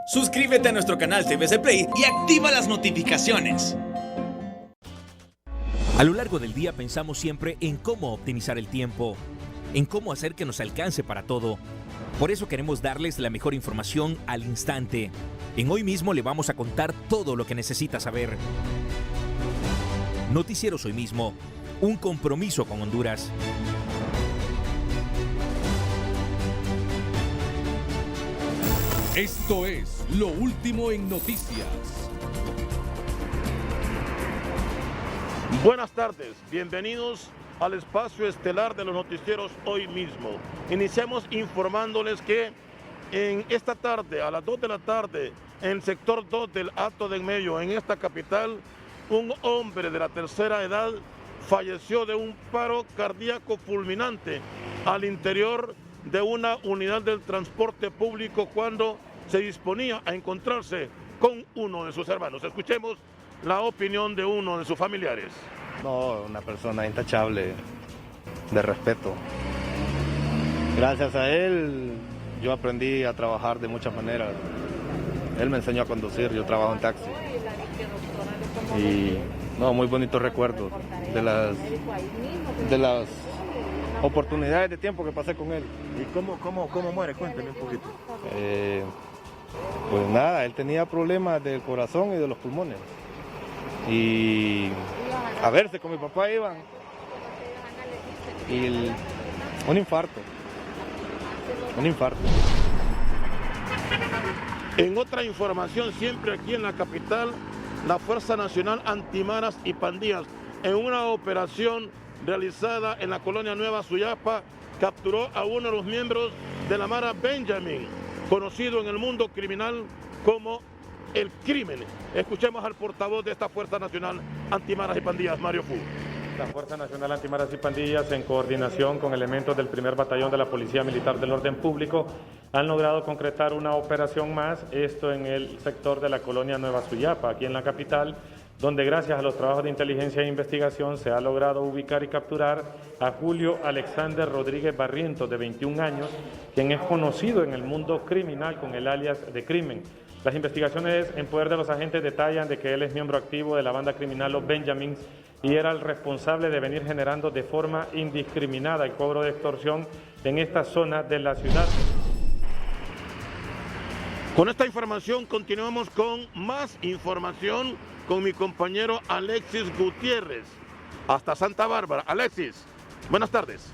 Suscríbete a nuestro canal TVC Play y activa las notificaciones. A lo largo del día pensamos siempre en cómo optimizar el tiempo, en cómo hacer que nos alcance para todo. Por eso queremos darles la mejor información al instante. En Hoy Mismo le vamos a contar todo lo que necesita saber. Noticieros Hoy Mismo, un compromiso con Honduras. Esto es lo último en noticias. Buenas tardes, bienvenidos al espacio estelar de los noticieros Hoy Mismo. Iniciamos informándoles que en esta tarde, a las 2 de la tarde, en el sector 2 del Hato del Medio, en esta capital, un hombre de la tercera edad falleció de un paro cardíaco fulminante al interior de una unidad del transporte público cuando se disponía a encontrarse con uno de sus hermanos. Escuchemos la opinión de uno de sus familiares. No, una persona intachable, de respeto. Gracias a él yo aprendí a trabajar de muchas maneras. Él me enseñó a conducir, yo trabajo en taxi. Y no, muy bonitos recuerdos de las oportunidades de tiempo que pasé con él. ¿Y cómo muere? Cuénteme un poquito. Pues nada, él tenía problemas del corazón y de los pulmones. Y a verse con mi papá iban. Y un infarto. En otra información, siempre aquí en la capital, la Fuerza Nacional Antimaras y Pandillas, en una operación realizada en la colonia Nueva Suyapa, capturó a uno de los miembros de la Mara Benjamin, conocido en el mundo criminal como El Crimen. Escuchemos al portavoz de esta Fuerza Nacional Antimaras y Pandillas, Mario Fu. La Fuerza Nacional Antimaras y Pandillas, en coordinación con elementos del primer batallón de la Policía Militar del Orden Público, han logrado concretar una operación más, esto en el sector de la colonia Nueva Suyapa, aquí en la capital, donde gracias a los trabajos de inteligencia e investigación se ha logrado ubicar y capturar a Julio Alexander Rodríguez Barrientos, de 21 años, quien es conocido en el mundo criminal con el alias de Crimen. Las investigaciones en poder de los agentes detallan de que él es miembro activo de la banda criminal Los Benjamins y era el responsable de venir generando de forma indiscriminada el cobro de extorsión en esta zona de la ciudad. Con esta información continuamos con más información con mi compañero Alexis Gutiérrez, hasta Santa Bárbara. Alexis, buenas tardes.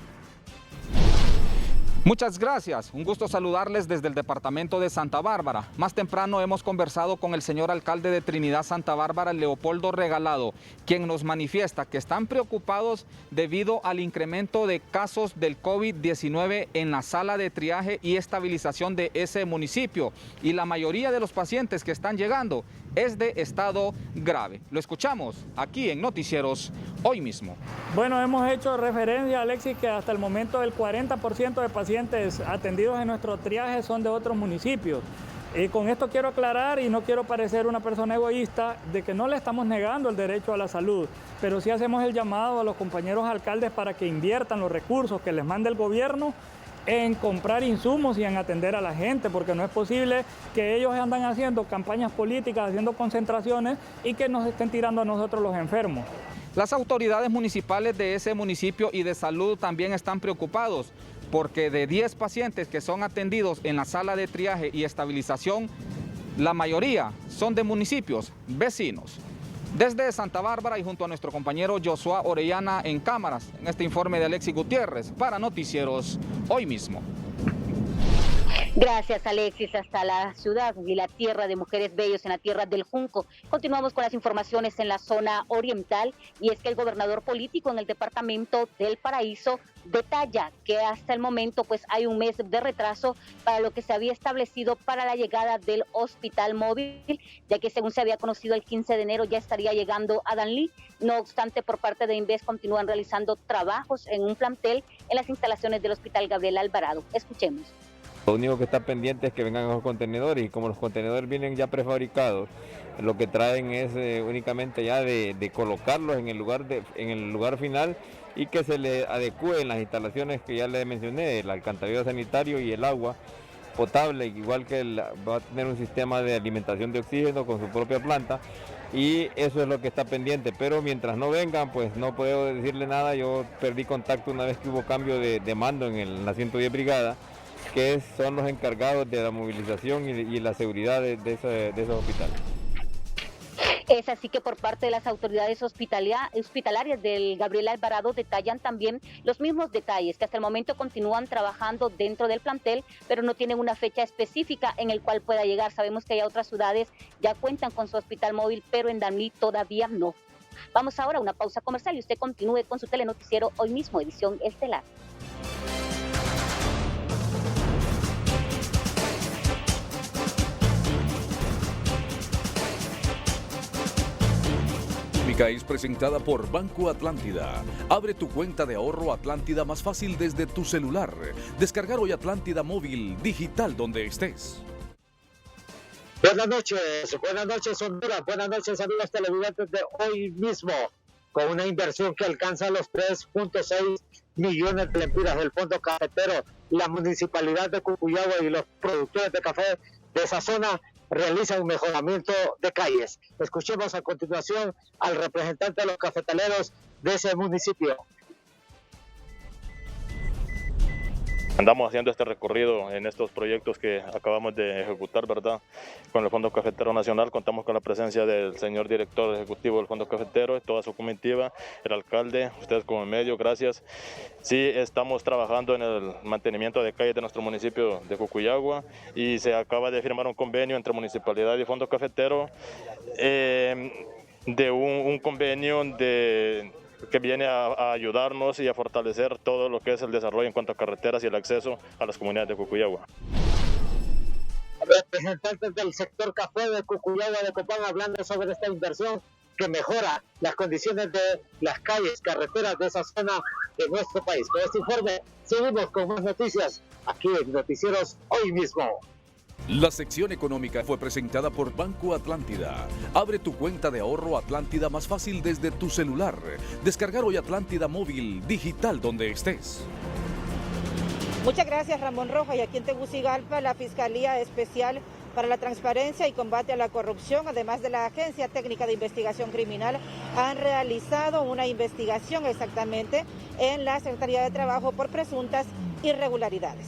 Muchas gracias, un gusto saludarles desde el departamento de Santa Bárbara. Más temprano hemos conversado con el señor alcalde de Trinidad Santa Bárbara, Leopoldo Regalado, quien nos manifiesta que están preocupados debido al incremento de casos del COVID-19 en la sala de triaje y estabilización de ese municipio. Y la mayoría de los pacientes que están llegando es de estado grave. Lo escuchamos aquí en Noticieros Hoy Mismo. Bueno, hemos hecho referencia, Alexis, que hasta el momento el 40% de pacientes atendidos en nuestro triaje son de otros municipios. Y con esto quiero aclarar, y no quiero parecer una persona egoísta, de que no le estamos negando el derecho a la salud, pero sí hacemos el llamado a los compañeros alcaldes para que inviertan los recursos que les manda el gobierno en comprar insumos y en atender a la gente, porque no es posible que ellos andan haciendo campañas políticas, haciendo concentraciones y que nos estén tirando a nosotros los enfermos. Las autoridades municipales de ese municipio y de salud también están preocupados porque de 10 pacientes que son atendidos en la sala de triaje y estabilización, la mayoría son de municipios vecinos. Desde Santa Bárbara y junto a nuestro compañero Joshua Orellana en cámaras, en este informe de Alexis Gutiérrez para Noticieros Hoy Mismo. Gracias, Alexis. Hasta la ciudad y la tierra de mujeres bellos, en la tierra del Junco. Continuamos con las informaciones en la zona oriental, y es que el gobernador político en el departamento del Paraíso detalla que hasta el momento pues hay un mes de retraso para lo que se había establecido para la llegada del hospital móvil, ya que según se había conocido el 15 de enero ya estaría llegando a Danlí. No obstante, por parte de Inves continúan realizando trabajos en un plantel en las instalaciones del Hospital Gabriel Alvarado. Escuchemos. Lo único que está pendiente es que vengan los contenedores, y como los contenedores vienen ya prefabricados, lo que traen es únicamente ya de colocarlos en el lugar final, y que se le adecúen las instalaciones que ya les mencioné, el alcantarillado sanitario y el agua, potable, igual que va a tener un sistema de alimentación de oxígeno con su propia planta, y eso es lo que está pendiente, pero mientras no vengan, pues no puedo decirle nada. Yo perdí contacto una vez que hubo cambio de mando en la 110 Brigada, que son los encargados de la movilización y la seguridad de esos hospitales. Es así que por parte de las autoridades hospitalarias del Gabriel Alvarado detallan también los mismos detalles, que hasta el momento continúan trabajando dentro del plantel, pero no tienen una fecha específica en el cual pueda llegar. Sabemos que hay otras ciudades ya cuentan con su hospital móvil, pero en Danlí todavía no. Vamos ahora a una pausa comercial y usted continúe con su telenoticiero Hoy Mismo, edición estelar. Es presentada por Banco Atlántida. Abre tu cuenta de ahorro Atlántida más fácil desde tu celular. Descargar hoy Atlántida móvil digital donde estés. Buenas noches Honduras, buenas noches amigos televidentes de Hoy Mismo. Con una inversión que alcanza los 3.6 millones de lempiras del Fondo Cafetero, la Municipalidad de Cucuyagua y los productores de café de esa zona realiza un mejoramiento de calles. Escuchemos a continuación al representante de los cafetaleros de ese municipio. Andamos haciendo este recorrido en estos proyectos que acabamos de ejecutar, ¿verdad? Con el Fondo Cafetero Nacional contamos con la presencia del señor director ejecutivo del Fondo Cafetero, toda su comitiva, el alcalde, ustedes como medio, gracias. Sí, estamos trabajando en el mantenimiento de calles de nuestro municipio de Cucuyagua y se acaba de firmar un convenio entre Municipalidad y Fondo Cafetero de un convenio que viene a ayudarnos y a fortalecer todo lo que es el desarrollo en cuanto a carreteras y el acceso a las comunidades de Cucuyagua. Representantes del sector café de Cucuyagua de Copán hablando sobre esta inversión que mejora las condiciones de las calles, carreteras de esa zona de nuestro país. Con este informe seguimos con más noticias aquí en Noticieros Hoy Mismo. La sección económica fue presentada por Banco Atlántida. Abre tu cuenta de ahorro Atlántida más fácil desde tu celular. Descargar hoy Atlántida móvil digital donde estés. Muchas gracias, Ramón Rojas. Y aquí en Tegucigalpa, la Fiscalía Especial para la Transparencia y Combate a la Corrupción, además de la Agencia Técnica de Investigación Criminal, han realizado una investigación exactamente en la Secretaría de Trabajo por presuntas irregularidades.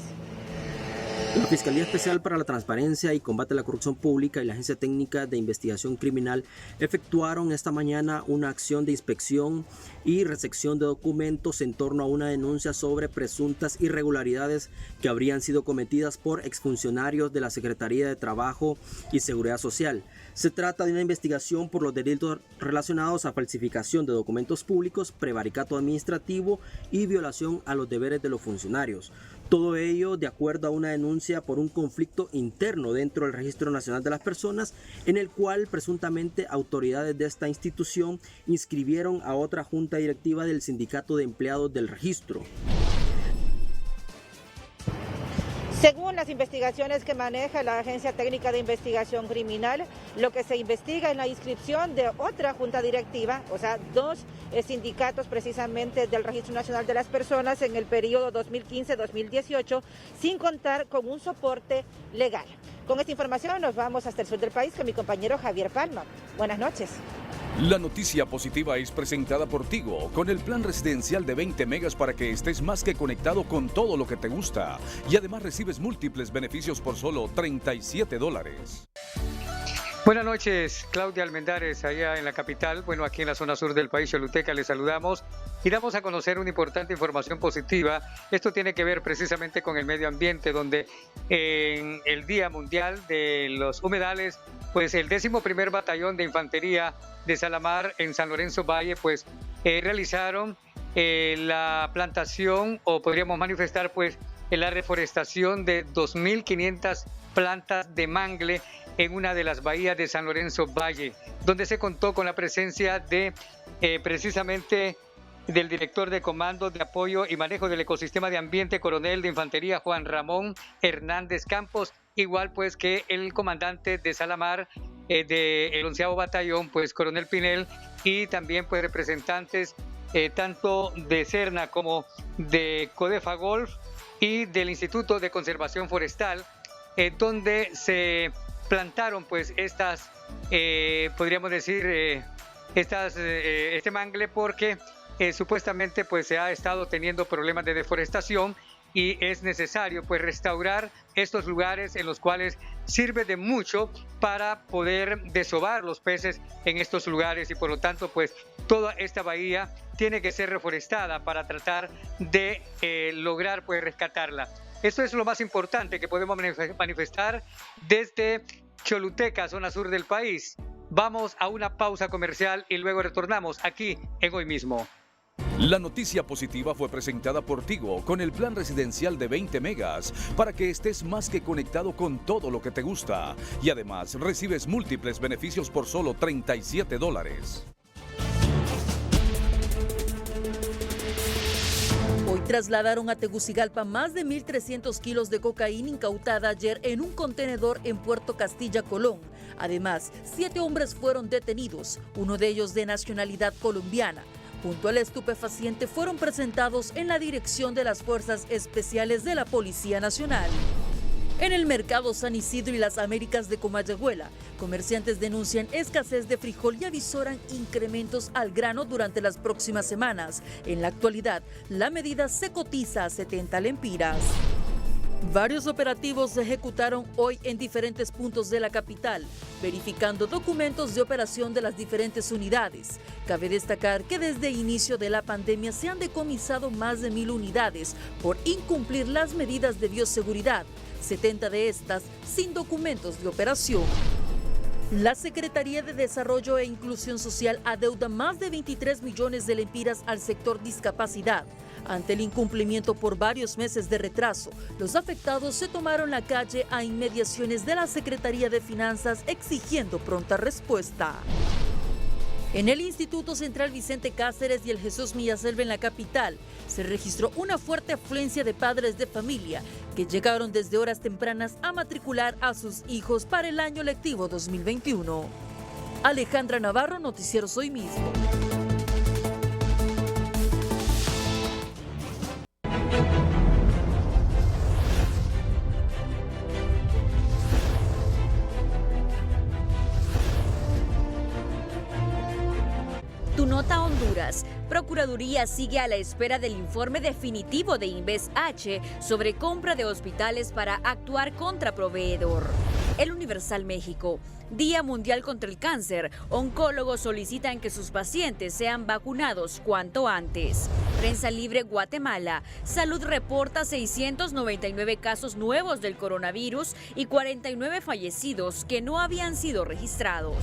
La Fiscalía Especial para la Transparencia y Combate a la Corrupción Pública y la Agencia Técnica de Investigación Criminal efectuaron esta mañana una acción de inspección y recepción de documentos en torno a una denuncia sobre presuntas irregularidades que habrían sido cometidas por exfuncionarios de la Secretaría de Trabajo y Seguridad Social. Se trata de una investigación por los delitos relacionados a falsificación de documentos públicos, prevaricato administrativo y violación a los deberes de los funcionarios. Todo ello de acuerdo a una denuncia por un conflicto interno dentro del Registro Nacional de las Personas, en el cual presuntamente autoridades de esta institución inscribieron a otra junta directiva del Sindicato de Empleados del Registro. Según las investigaciones que maneja la Agencia Técnica de Investigación Criminal, lo que se investiga es la inscripción de otra junta directiva, o sea, dos sindicatos precisamente del Registro Nacional de las Personas en el periodo 2015-2018, sin contar con un soporte legal. Con esta información nos vamos hasta el sur del país con mi compañero Javier Palma. Buenas noches. La noticia positiva es presentada por Tigo, con el plan residencial de 20 megas para que estés más que conectado con todo lo que te gusta. Y además recibes múltiples beneficios por solo $37. Buenas noches, Claudia Almendares, allá en la capital. Bueno, aquí en la zona sur del país, Choluteca, les saludamos y damos a conocer una importante información positiva. Esto tiene que ver precisamente con el medio ambiente, donde en el Día Mundial de los Humedales, pues el 11º Batallón de Infantería de Salamar en San Lorenzo Valle, pues realizaron la plantación, o podríamos manifestar pues la reforestación de 2.500 plantas de mangle en una de las bahías de San Lorenzo Valle, donde se contó con la presencia de precisamente del director de Comando de Apoyo y Manejo del Ecosistema de Ambiente, coronel de Infantería Juan Ramón Hernández Campos, igual pues que el comandante de Salamar del 11º Batallón, pues coronel Pinel, y también pues representantes tanto de Cerna como de Codefa Golf y del Instituto de Conservación Forestal, donde se plantaron pues estas, podríamos decir, este mangle, porque supuestamente pues se ha estado teniendo problemas de deforestación y es necesario pues restaurar estos lugares en los cuales sirve de mucho para poder desovar los peces en estos lugares, y por lo tanto pues toda esta bahía tiene que ser reforestada para tratar de lograr pues rescatarla. Esto es lo más importante que podemos manifestar desde Choluteca, zona sur del país. Vamos a una pausa comercial y luego retornamos aquí en Hoy Mismo. La noticia positiva fue presentada por Tigo con el plan residencial de 20 megas para que estés más que conectado con todo lo que te gusta. Y además recibes múltiples beneficios por solo $37. Hoy trasladaron a Tegucigalpa más de 1.300 kilos de cocaína incautada ayer en un contenedor en Puerto Castilla, Colón. Además, 7 hombres fueron detenidos, uno de ellos de nacionalidad colombiana. Junto al estupefaciente fueron presentados en la dirección de las Fuerzas Especiales de la Policía Nacional. En el mercado San Isidro y las Américas de Comayagüela, comerciantes denuncian escasez de frijol y avisoran incrementos al grano durante las próximas semanas. En la actualidad, la medida se cotiza a 70 lempiras. Varios operativos se ejecutaron hoy en diferentes puntos de la capital, verificando documentos de operación de las diferentes unidades. Cabe destacar que desde el inicio de la pandemia se han decomisado más de 1.000 unidades por incumplir las medidas de bioseguridad, 70 de estas sin documentos de operación. La Secretaría de Desarrollo e Inclusión Social adeuda más de 23 millones de lempiras al sector discapacidad. Ante el incumplimiento por varios meses de retraso, los afectados se tomaron la calle a inmediaciones de la Secretaría de Finanzas exigiendo pronta respuesta. En el Instituto Central Vicente Cáceres y el Jesús Millaselva en la capital, se registró una fuerte afluencia de padres de familia que llegaron desde horas tempranas a matricular a sus hijos para el año lectivo 2021. Alejandra Navarro, Noticieros Hoy Mismo. Tu Nota Honduras. Procuraduría sigue a la espera del informe definitivo de InvestH sobre compra de hospitales para actuar contra proveedor. El Universal México. Día Mundial contra el Cáncer. Oncólogos solicitan que sus pacientes sean vacunados cuanto antes. Prensa Libre Guatemala. Salud reporta 699 casos nuevos del coronavirus y 49 fallecidos que no habían sido registrados.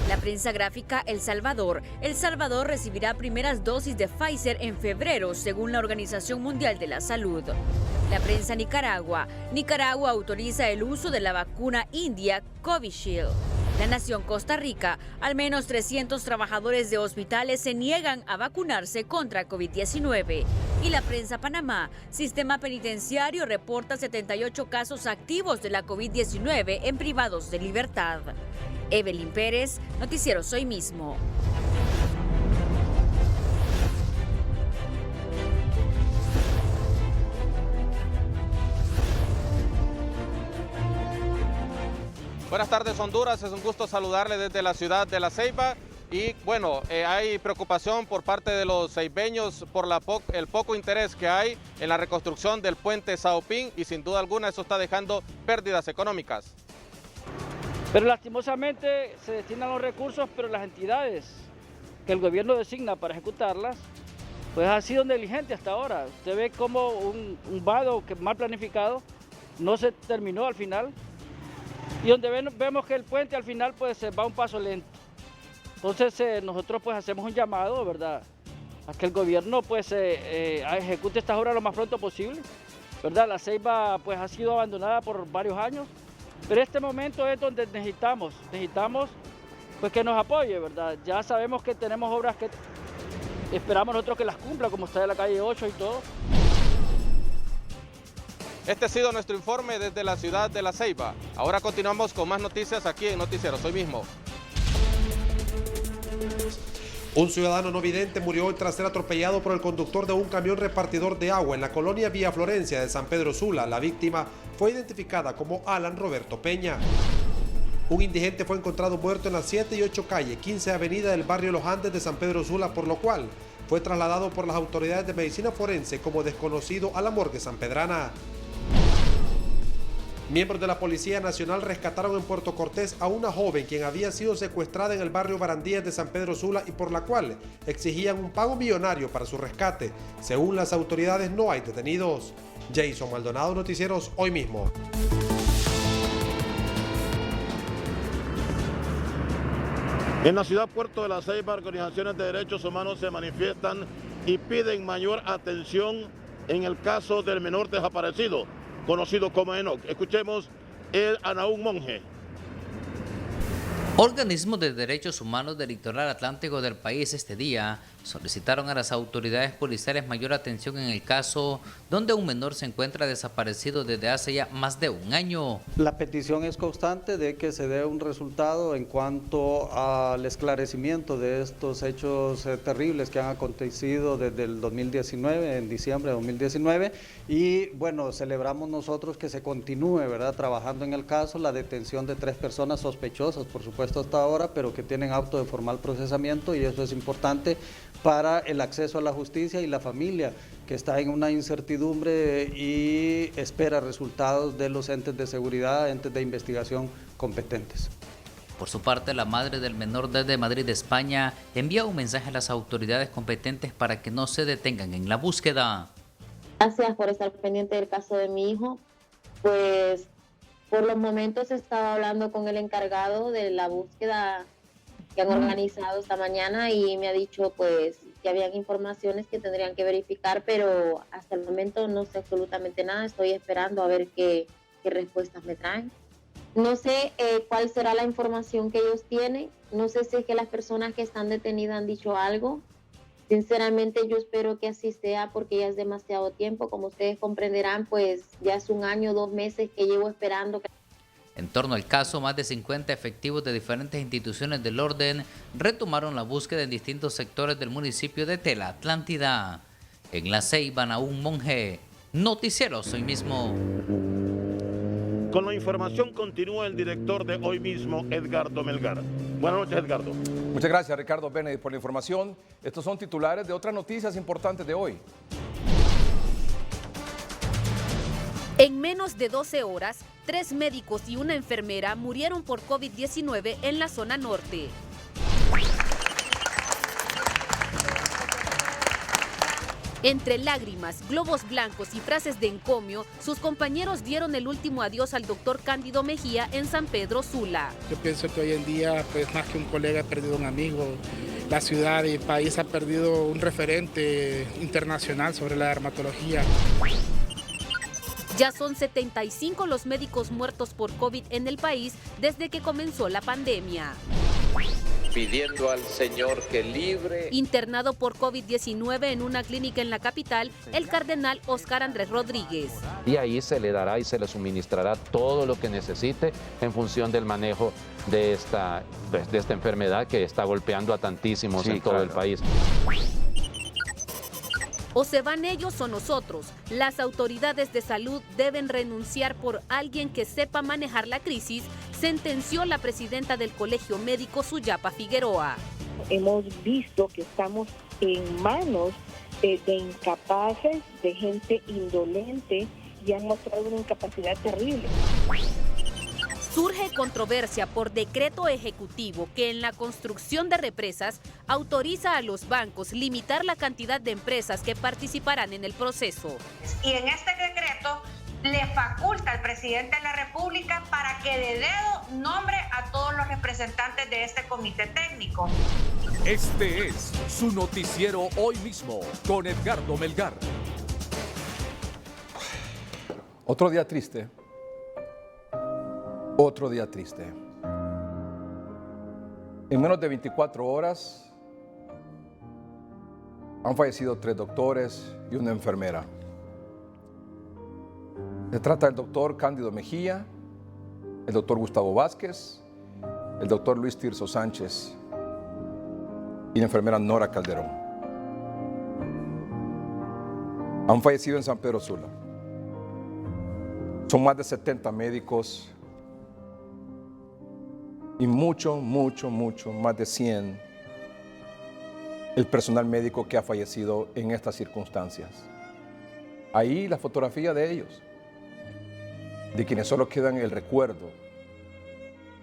La Prensa Gráfica El Salvador. El Salvador recibirá primeras dosis de Pfizer en febrero, según la Organización Mundial de la Salud. La Prensa Nicaragua. Nicaragua autoriza el uso de la vacuna india Covishield. La Nación Costa Rica. Al menos 300 trabajadores de hospitales se niegan a vacunarse contra COVID-19. Y la Prensa Panamá. Sistema penitenciario reporta 78 casos activos de la COVID-19 en privados de libertad. Evelyn Pérez, Noticieros Hoy Mismo. Buenas tardes, Honduras. Es un gusto saludarle desde la ciudad de La Ceiba. Y bueno, hay preocupación por parte de los ceibeños por el poco interés que hay en la reconstrucción del puente Saopín, y sin duda alguna eso está dejando pérdidas económicas. Pero lastimosamente se destinan los recursos, pero las entidades que el gobierno designa para ejecutarlas, pues ha sido negligente hasta ahora. Usted ve como un vado que mal planificado no se terminó al final, y donde vemos que el puente al final pues va un paso lento. Entonces nosotros pues hacemos un llamado, ¿verdad?, a que el gobierno pues ejecute estas obras lo más pronto posible, ¿verdad? La Ceiba pues ha sido abandonada por varios años, pero este momento es donde necesitamos pues que nos apoye, ¿verdad? Ya sabemos que tenemos obras que esperamos nosotros que las cumpla, como está de la calle 8 y todo. Este ha sido nuestro informe desde la ciudad de La Ceiba. Ahora continuamos con más noticias aquí en Noticieros Hoy Mismo. Un ciudadano no vidente murió tras ser atropellado por el conductor de un camión repartidor de agua en la colonia Villa Florencia de San Pedro Sula. La víctima fue identificada como Alan Roberto Peña. Un indigente fue encontrado muerto en las 7 y 8 calle, 15 avenida del barrio Los Andes de San Pedro Sula, por lo cual fue trasladado por las autoridades de medicina forense como desconocido a la morgue sanpedrana. Miembros de la Policía Nacional rescataron en Puerto Cortés a una joven quien había sido secuestrada en el barrio Barandías de San Pedro Sula y por la cual exigían un pago millonario para su rescate. Según las autoridades, no hay detenidos. Jason Maldonado, Noticieros Hoy Mismo. En la ciudad Puerto de la Ceiba, organizaciones de derechos humanos se manifiestan y piden mayor atención en el caso del menor desaparecido, conocido como Enoch. Escuchemos a Naúm Monje. Organismos de derechos humanos del litoral atlántico del país este día solicitaron a las autoridades policiales mayor atención en el caso donde un menor se encuentra desaparecido desde hace ya más de un año. La petición es constante de que se dé un resultado en cuanto al esclarecimiento de estos hechos terribles que han acontecido desde el 2019, en diciembre de 2019, y bueno, celebramos nosotros que se continúe, ¿verdad?, trabajando en el caso, la detención de 3 personas sospechosas, por supuesto hasta ahora, pero que tienen auto de formal procesamiento, y eso es importante para el acceso a la justicia y la familia que está en una incertidumbre y espera resultados de los entes de seguridad, entes de investigación competentes. Por su parte, la madre del menor desde Madrid, España, envía un mensaje a las autoridades competentes para que no se detengan en la búsqueda. Gracias por estar pendiente del caso de mi hijo. Pues por los momentos estaba hablando con el encargado de la búsqueda que han organizado esta mañana y me ha dicho pues que habían informaciones que tendrían que verificar, pero hasta el momento no sé absolutamente nada. Estoy esperando a ver qué respuestas me traen. No sé cuál será la información que ellos tienen. No sé si es que las personas que están detenidas han dicho algo. Sinceramente yo espero que así sea porque ya es demasiado tiempo. Como ustedes comprenderán, pues ya es 1 año, 2 meses que llevo esperando. En torno al caso, más de 50 efectivos de diferentes instituciones del orden retomaron la búsqueda en distintos sectores del municipio de Tela, Atlántida. En La Ceiba, Naúm Monje, Noticieros Hoy Mismo. Con la información continúa el director de Hoy Mismo, Edgardo Melgar. Buenas noches, Edgardo. Muchas gracias, Ricardo Benedict, por la información. Estos son titulares de otras noticias importantes de hoy. En menos de 12 horas, 3 médicos y una enfermera murieron por COVID-19 en la zona norte. Entre lágrimas, globos blancos y frases de encomio, sus compañeros dieron el último adiós al doctor Cándido Mejía en San Pedro Sula. Yo pienso que hoy en día, pues más que un colega, ha perdido un amigo. La ciudad y el país ha perdido un referente internacional sobre la dermatología. Ya son 75 los médicos muertos por COVID en el país desde que comenzó la pandemia. Pidiendo al Señor que libre. Internado por COVID-19 en una clínica en la capital, el cardenal Óscar Andrés Rodríguez. Y ahí se le dará y se le suministrará todo lo que necesite en función del manejo de esta enfermedad que está golpeando a tantísimos en todo el país. O se van ellos o nosotros. Las autoridades de salud deben renunciar por alguien que sepa manejar la crisis, sentenció la presidenta del Colegio Médico, Suyapa Figueroa. Hemos visto que estamos en manos de incapaces, de gente indolente y han mostrado una incapacidad terrible. Surge controversia por decreto ejecutivo que en la construcción de represas autoriza a los bancos limitar la cantidad de empresas que participarán en el proceso. Y en este decreto le faculta al presidente de la República para que de dedo nombre a todos los representantes de este comité técnico. Este es su noticiero Hoy Mismo con Edgardo Melgar. Otro día triste. Otro día triste. En menos de 24 horas han fallecido 3 doctores y una enfermera. Se trata del doctor Cándido Mejía, el doctor Gustavo Vázquez, el doctor Luis Tirso Sánchez y la enfermera Nora Calderón. Han fallecido en San Pedro Sula. Son más de 70 médicos y mucho, más de 100 el personal médico que ha fallecido en estas circunstancias. Ahí la fotografía de ellos, de quienes solo quedan el recuerdo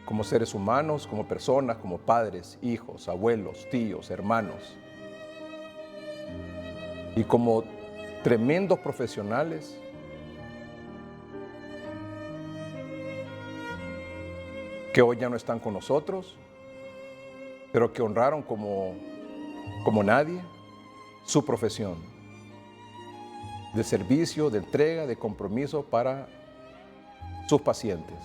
como seres humanos, como personas, como padres, hijos, abuelos, tíos, hermanos y como tremendos profesionales que hoy ya no están con nosotros, pero que honraron como nadie su profesión de servicio, de entrega, de compromiso para sus pacientes.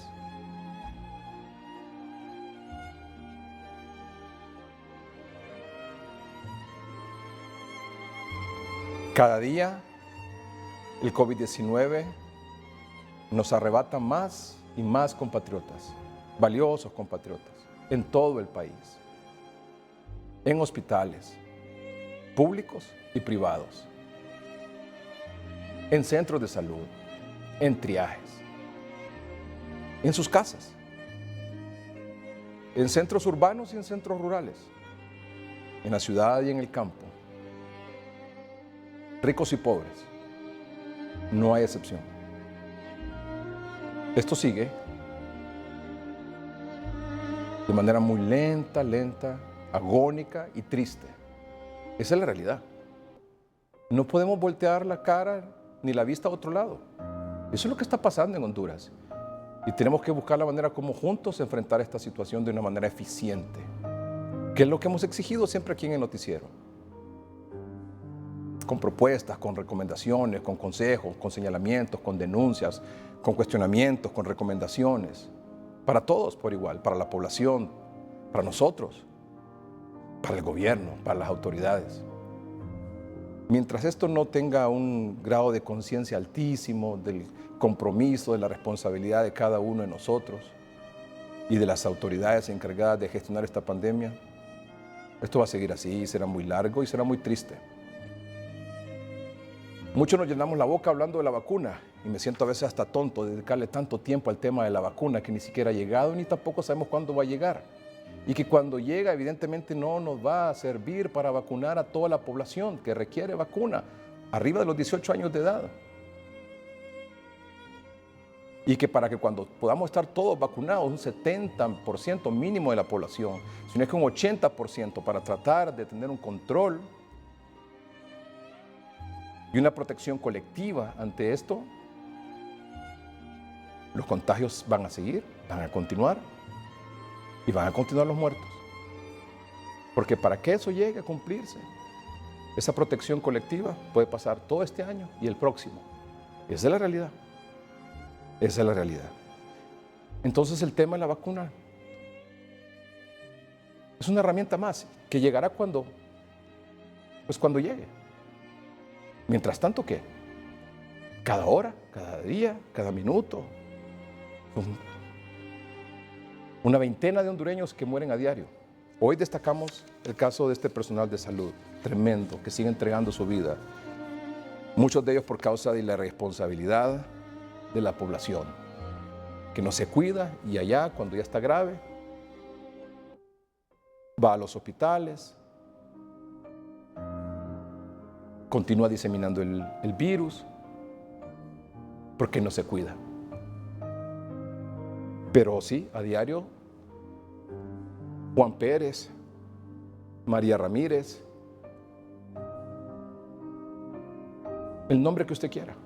Cada día el COVID-19 nos arrebata más y más compatriotas, valiosos compatriotas, en todo el país, en hospitales públicos y privados, en centros de salud, en triajes, en sus casas, en centros urbanos y en centros rurales, en la ciudad y en el campo, ricos y pobres, no hay excepción. Esto sigue de manera muy lenta, agónica y triste. Esa es la realidad. No podemos voltear la cara ni la vista a otro lado. Eso es lo que está pasando en Honduras. Y tenemos que buscar la manera como juntos enfrentar esta situación de una manera eficiente, que es lo que hemos exigido siempre aquí en el noticiero. Con propuestas, con recomendaciones, con consejos, con señalamientos, con denuncias, con cuestionamientos, con recomendaciones. Para todos por igual, para la población, para nosotros, para el gobierno, para las autoridades. Mientras esto no tenga un grado de conciencia altísimo del compromiso, de la responsabilidad de cada uno de nosotros y de las autoridades encargadas de gestionar esta pandemia, esto va a seguir así, será muy largo y será muy triste. Muchos nos llenamos la boca hablando de la vacuna y me siento a veces hasta tonto de dedicarle tanto tiempo al tema de la vacuna que ni siquiera ha llegado ni tampoco sabemos cuándo va a llegar. Y que cuando llega evidentemente no nos va a servir para vacunar a toda la población que requiere vacuna arriba de los 18 años de edad. Y que para que cuando podamos estar todos vacunados, un 70% mínimo de la población, sino que un 80% para tratar de tener un control y una protección colectiva ante esto, los contagios van a seguir, van a continuar y van a continuar los muertos. Porque para que eso llegue a cumplirse, esa protección colectiva puede pasar todo este año y el próximo. Esa es la realidad. Esa es la realidad. Entonces el tema de la vacuna es una herramienta más que llegará cuando llegue. Mientras tanto, ¿qué? Cada hora, cada día, cada minuto. Una veintena de hondureños que mueren a diario. Hoy destacamos el caso de este personal de salud, tremendo, que sigue entregando su vida. Muchos de ellos por causa de la irresponsabilidad de la población, que no se cuida y allá, cuando ya está grave, va a los hospitales, continúa diseminando el virus, porque no se cuida. Pero sí, a diario, Juan Pérez, María Ramírez, el nombre que usted quiera,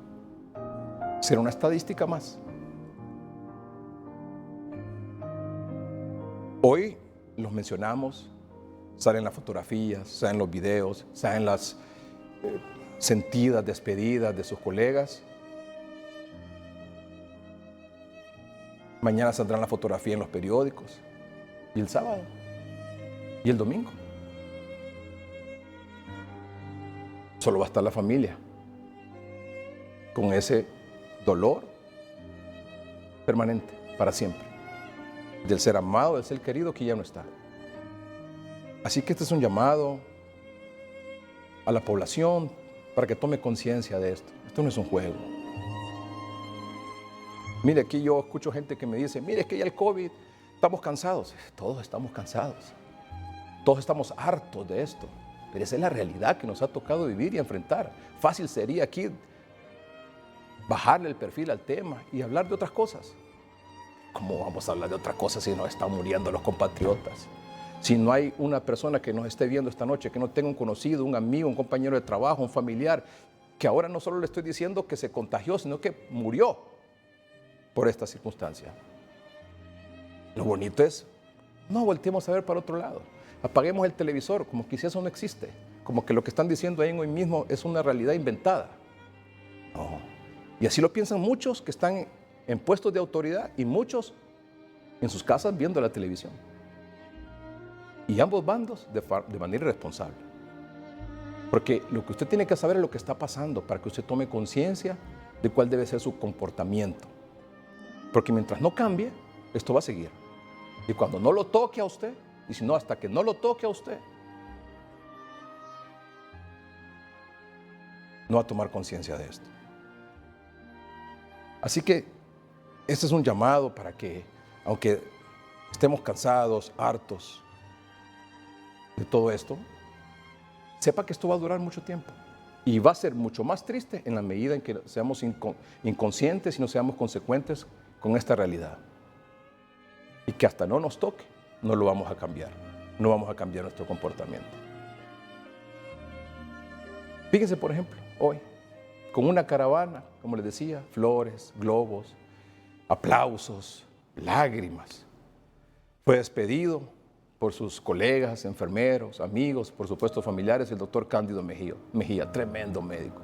será una estadística más. Hoy los mencionamos, salen las fotografías, salen los videos, salen las sentidas despedidas de sus colegas. Mañana saldrán la fotografía en los periódicos. Y el sábado. Y el domingo. Solo va a estar la familia con ese dolor permanente para siempre. Del ser amado, del ser querido que ya no está. Así que este es un llamado a la población para que tome conciencia de esto. Esto no es un juego. Mire, aquí yo escucho gente que me dice, mire, es que ya el COVID, estamos cansados. Todos estamos cansados. Todos estamos hartos de esto. Pero esa es la realidad que nos ha tocado vivir y enfrentar. Fácil sería aquí bajarle el perfil al tema y hablar de otras cosas. ¿Cómo vamos a hablar de otras cosas si nos están muriendo los compatriotas? Si no hay una persona que nos esté viendo esta noche, que no tenga un conocido, un amigo, un compañero de trabajo, un familiar, que ahora no solo le estoy diciendo que se contagió, sino que murió por esta circunstancia. Lo bonito es, no volteemos a ver para otro lado. Apaguemos el televisor como que si eso no existe, como que lo que están diciendo ahí hoy mismo es una realidad inventada. No. Y así lo piensan muchos que están en puestos de autoridad y muchos en sus casas viendo la televisión. Y ambos bandos de manera irresponsable. Porque lo que usted tiene que saber es lo que está pasando para que usted tome conciencia de cuál debe ser su comportamiento. Porque mientras no cambie, esto va a seguir. Y cuando no lo toque a usted, y si no, hasta que no lo toque a usted, no va a tomar conciencia de esto. Así que este es un llamado para que, aunque estemos cansados, hartos de todo esto, sepa que esto va a durar mucho tiempo y va a ser mucho más triste en la medida en que seamos inconscientes y no seamos consecuentes con esta realidad. Y que hasta no nos toque, no lo vamos a cambiar. No vamos a cambiar nuestro comportamiento. Fíjense, por ejemplo, hoy, con una caravana, como les decía, flores, globos, aplausos, lágrimas. Fue despedido por sus colegas, enfermeros, amigos, por supuesto familiares, el doctor Cándido Mejía, tremendo médico.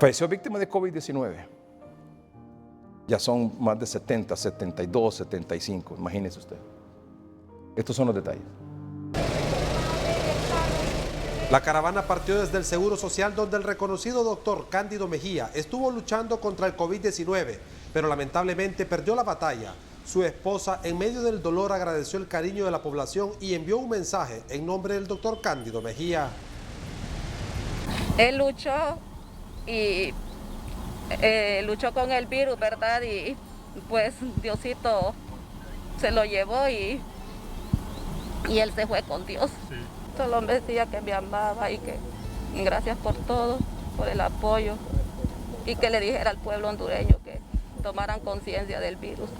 Falleció víctima de COVID-19. Ya son más de 70, 72, 75, imagínese usted. Estos son los detalles. La caravana partió desde el Seguro Social, donde el reconocido doctor Cándido Mejía estuvo luchando contra el COVID-19, pero lamentablemente perdió la batalla. Su esposa, en medio del dolor, agradeció el cariño de la población y envió un mensaje en nombre del doctor Cándido Mejía. Él luchó y luchó con el virus, ¿verdad? Y pues Diosito se lo llevó y él se fue con Dios. Sí. Solo me decía que me amaba y que gracias por todo, por el apoyo y que le dijera al pueblo hondureño que tomaran conciencia del virus.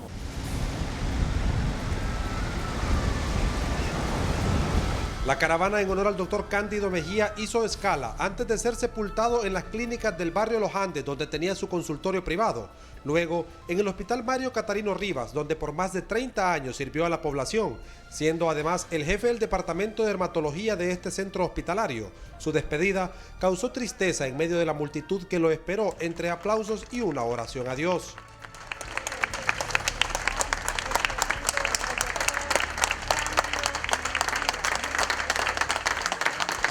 La caravana en honor al doctor Cándido Mejía hizo escala antes de ser sepultado en las clínicas del barrio Los Andes, donde tenía su consultorio privado. Luego, en el Hospital Mario Catarino Rivas, donde por más de 30 años sirvió a la población, siendo además el jefe del departamento de dermatología de este centro hospitalario. Su despedida causó tristeza en medio de la multitud que lo esperó entre aplausos y una oración a Dios.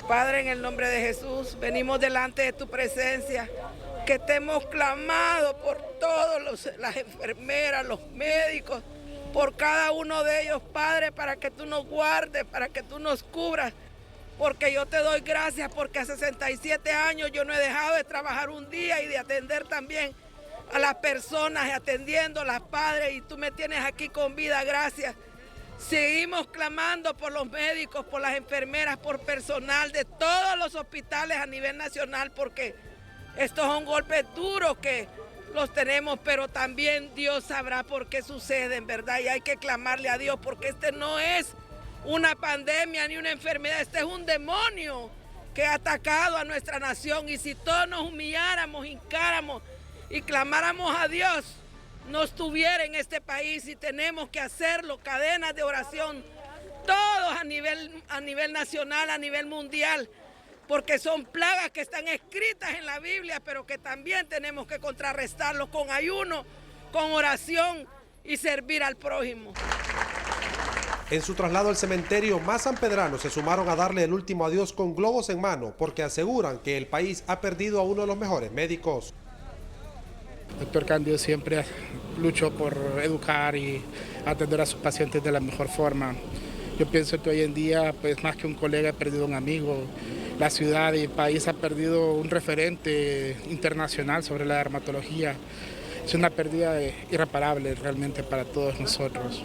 Padre, en el nombre de Jesús, venimos delante de tu presencia, que te hemos clamado por todos las enfermeras, los médicos, por cada uno de ellos, Padre, para que tú nos guardes, para que tú nos cubras, porque yo te doy gracias porque a 67 años yo no he dejado de trabajar un día y de atender también a las personas, atendiéndolas, Padre, y tú me tienes aquí con vida, gracias. Seguimos clamando por los médicos, por las enfermeras, por personal de todos los hospitales a nivel nacional, porque estos son golpes duros que los tenemos, pero también Dios sabrá por qué suceden, ¿verdad? Y hay que clamarle a Dios, porque este no es una pandemia ni una enfermedad, este es un demonio que ha atacado a nuestra nación. Y si todos nos humilláramos, hincáramos y clamáramos a Dios, no estuviera en este país, y tenemos que hacerlo, cadenas de oración, todos a nivel nacional, a nivel mundial, porque son plagas que están escritas en la Biblia, pero que también tenemos que contrarrestarlos con ayuno, con oración y servir al prójimo. En su traslado al cementerio, más sanpedranos se sumaron a darle el último adiós con globos en mano, porque aseguran que el país ha perdido a uno de los mejores médicos. El doctor Cándido siempre luchó por educar y atender a sus pacientes de la mejor forma. Yo pienso que hoy en día, pues más que un colega, he perdido un amigo. La ciudad y el país ha perdido un referente internacional sobre la dermatología. Es una pérdida irreparable realmente para todos nosotros.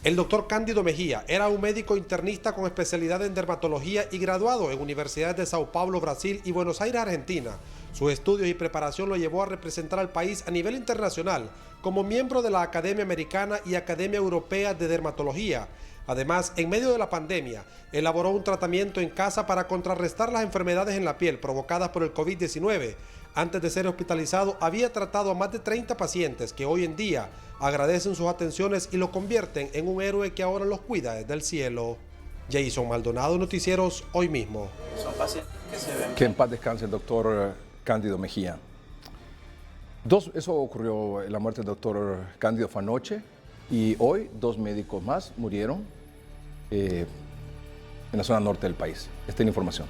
El doctor Cándido Mejía era un médico internista con especialidad en dermatología y graduado en universidades de Sao Paulo, Brasil y Buenos Aires, Argentina. Sus estudios y preparación lo llevó a representar al país a nivel internacional como miembro de la Academia Americana y Academia Europea de Dermatología. Además, en medio de la pandemia, elaboró un tratamiento en casa para contrarrestar las enfermedades en la piel provocadas por el COVID-19. Antes de ser hospitalizado, había tratado a más de 30 pacientes que hoy en día agradecen sus atenciones y lo convierten en un héroe que ahora los cuida desde el cielo. Jason Maldonado, Noticieros Hoy Mismo. Son pacientes que se ven. Que en paz descanse el doctor Cándido Mejía. Eso ocurrió, la muerte del doctor Cándido fue anoche y hoy 2 médicos más murieron en la zona norte del país. Esta es la información.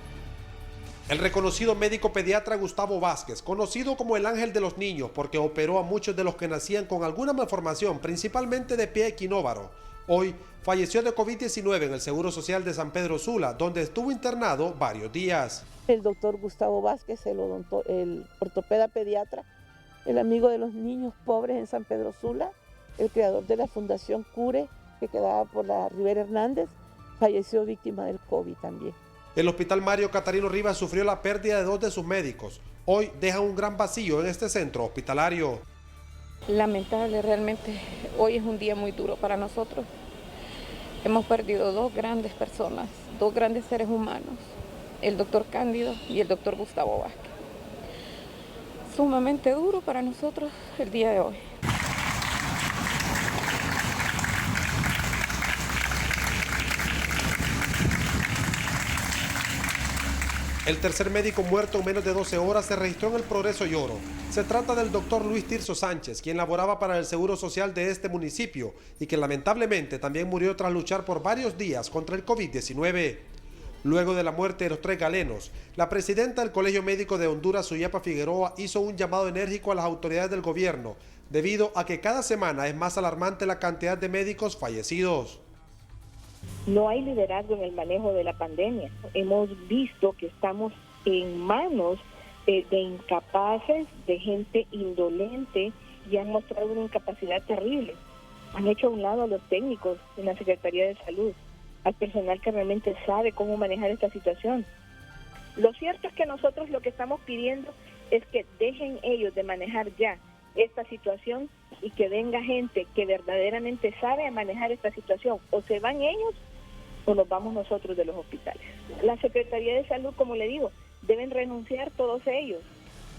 El reconocido médico pediatra Gustavo Vázquez, conocido como el ángel de los niños porque operó a muchos de los que nacían con alguna malformación, principalmente de pie equinóvaro, hoy falleció de COVID-19 en el Seguro Social de San Pedro Sula, donde estuvo internado varios días. El doctor Gustavo Vázquez, el ortopeda pediatra, el amigo de los niños pobres en San Pedro Sula, el creador de la Fundación Cure, que quedaba por la Rivera Hernández, falleció víctima del COVID también. El Hospital Mario Catarino Rivas sufrió la pérdida de 2 de sus médicos. Hoy deja un gran vacío en este centro hospitalario. Lamentable, realmente hoy es un día muy duro para nosotros. Hemos perdido 2 grandes personas, 2 grandes seres humanos, el doctor Cándido y el doctor Gustavo Vázquez. Sumamente duro para nosotros el día de hoy. El tercer médico muerto en menos de 12 horas se registró en el Progreso y Oro. Se trata del doctor Luis Tirso Sánchez, quien laboraba para el Seguro Social de este municipio y que lamentablemente también murió tras luchar por varios días contra el COVID-19. Luego de la muerte de los 3 galenos, la presidenta del Colegio Médico de Honduras, Suyapa Figueroa, hizo un llamado enérgico a las autoridades del gobierno, debido a que cada semana es más alarmante la cantidad de médicos fallecidos. No hay liderazgo en el manejo de la pandemia. Hemos visto que estamos en manos de incapaces, de gente indolente, y han mostrado una incapacidad terrible. Han hecho a un lado a los técnicos en la Secretaría de Salud, al personal que realmente sabe cómo manejar esta situación. Lo cierto es que nosotros lo que estamos pidiendo es que dejen ellos de manejar ya esta situación y que venga gente que verdaderamente sabe manejar esta situación. O se van ellos o nos vamos nosotros de los hospitales. La Secretaría de Salud, como le digo, deben renunciar todos ellos.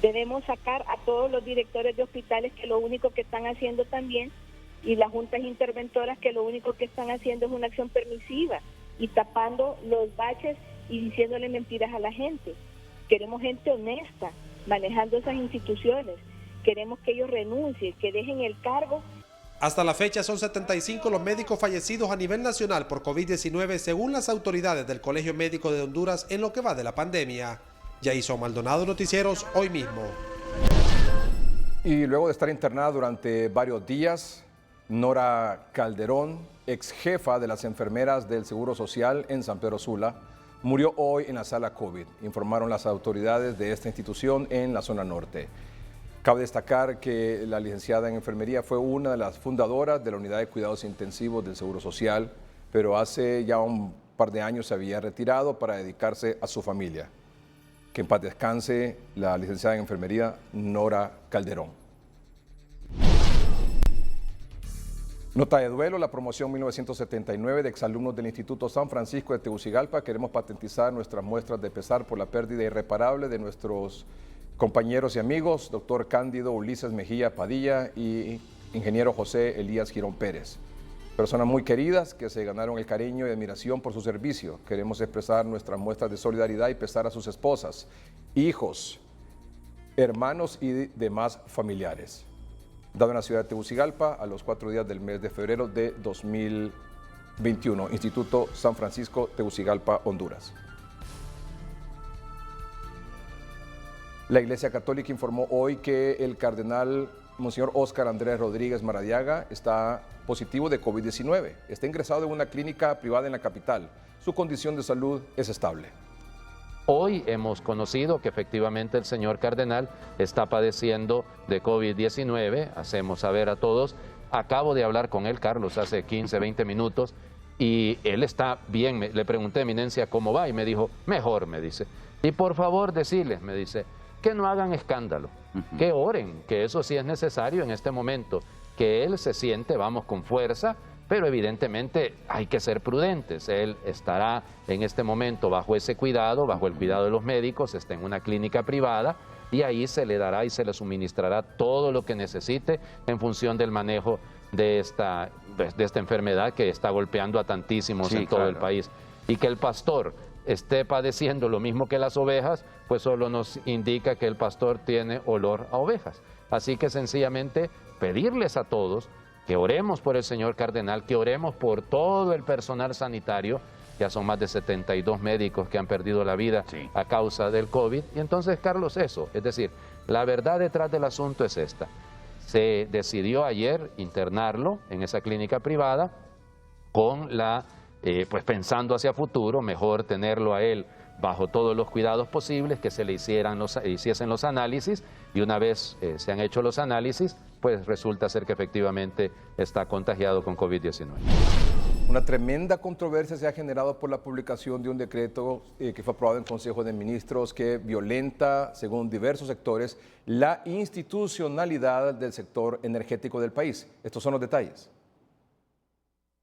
Debemos sacar a todos los directores de hospitales que lo único que están haciendo también, y las juntas interventoras que lo único que están haciendo es una acción permisiva y tapando los baches y diciéndole mentiras a la gente. Queremos gente honesta manejando esas instituciones. Queremos que ellos renuncien, que dejen el cargo. Hasta la fecha son 75 los médicos fallecidos a nivel nacional por COVID-19 según las autoridades del Colegio Médico de Honduras en lo que va de la pandemia. Jason Maldonado, Noticieros Hoy Mismo. Y luego de estar internada durante varios días, Nora Calderón, ex jefa de las enfermeras del Seguro Social en San Pedro Sula, murió hoy en la sala COVID, informaron las autoridades de esta institución en la zona norte. Cabe destacar que la licenciada en enfermería fue una de las fundadoras de la unidad de cuidados intensivos del Seguro Social, pero hace ya un par de años se había retirado para dedicarse a su familia. Que en paz descanse la licenciada en enfermería Nora Calderón. Nota de duelo, la promoción 1979 de exalumnos del Instituto San Francisco de Tegucigalpa. Queremos patentizar nuestras muestras de pesar por la pérdida irreparable de nuestros compañeros y amigos, doctor Cándido Ulises Mejía Padilla y ingeniero José Elías Girón Pérez. Personas muy queridas que se ganaron el cariño y admiración por su servicio. Queremos expresar nuestras muestras de solidaridad y pesar a sus esposas, hijos, hermanos y demás familiares. Dado en la ciudad de Tegucigalpa a los 4 días del mes de febrero de 2021. Instituto San Francisco, Tegucigalpa, Honduras. La Iglesia Católica informó hoy que el cardenal Monseñor Óscar Andrés Rodríguez Maradiaga está positivo de COVID-19. Está ingresado en una clínica privada en la capital. Su condición de salud es estable. Hoy hemos conocido que efectivamente el señor cardenal está padeciendo de COVID-19. Hacemos saber a todos. Acabo de hablar con él, Carlos, hace 15, 20 minutos. Y él está bien. Le pregunté, eminencia, ¿cómo va? Y me dijo, mejor, me dice. Y por favor, decirles, me dice, que no hagan escándalo, que oren, que eso sí es necesario en este momento, que él se siente, vamos, con fuerza, pero evidentemente hay que ser prudentes. Él estará en este momento bajo ese cuidado, bajo el cuidado de los médicos, está en una clínica privada y ahí se le dará y se le suministrará todo lo que necesite en función del manejo de esta enfermedad que está golpeando a tantísimos en todo el país. Y que el pastor esté padeciendo lo mismo que las ovejas, pues solo nos indica que el pastor tiene olor a ovejas. Así que sencillamente pedirles a todos que oremos por el señor cardenal, que oremos por todo el personal sanitario. Ya son más de 72 médicos que han perdido la vida a causa del COVID. Y entonces, Carlos, eso, es decir, la verdad detrás del asunto es esta. Se decidió ayer internarlo en esa clínica privada con la pues pensando hacia futuro, mejor tenerlo a él bajo todos los cuidados posibles, que se le hiciesen los análisis, y una vez se han hecho los análisis, pues resulta ser que efectivamente está contagiado con COVID-19. Una tremenda controversia se ha generado por la publicación de un decreto que fue aprobado en Consejo de Ministros que violenta, según diversos sectores, la institucionalidad del sector energético del país. Estos son los detalles.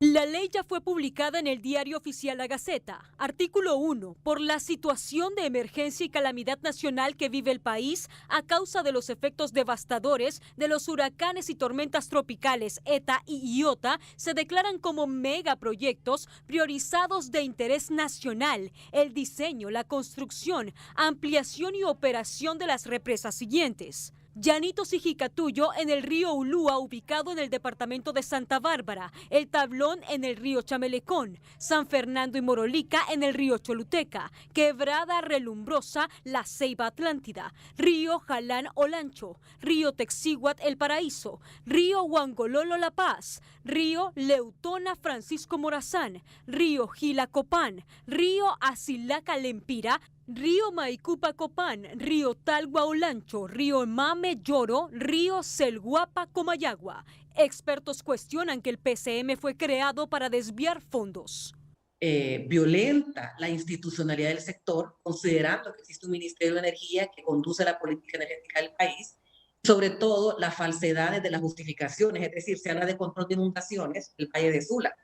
La ley ya fue publicada en el Diario Oficial La Gaceta. Artículo 1. Por la situación de emergencia y calamidad nacional que vive el país a causa de los efectos devastadores de los huracanes y tormentas tropicales ETA y IOTA, se declaran como megaproyectos priorizados de interés nacional el diseño, la construcción, ampliación y operación de las represas siguientes: Llanitos y Jicatuyo en el río Ulúa, ubicado en el departamento de Santa Bárbara, El Tablón en el río Chamelecón, San Fernando y Morolica en el río Choluteca, Quebrada Relumbrosa, La Ceiba Atlántida, río Jalán Olancho, río Texíhuat El Paraíso, río Huangololo La Paz, río Leutona Francisco Morazán, río Gila Copán, río Asilaca Lempira, río Maicupa Copán, río Talgua Olancho, río Mame Lloro, río Selguapa Comayagua. Expertos cuestionan que el PCM fue creado para desviar fondos. Violenta la institucionalidad del sector, considerando que existe un Ministerio de Energía que conduce la política energética del país, sobre todo las falsedades de las justificaciones, es decir, se habla de control de inundaciones, el Valle de Sula.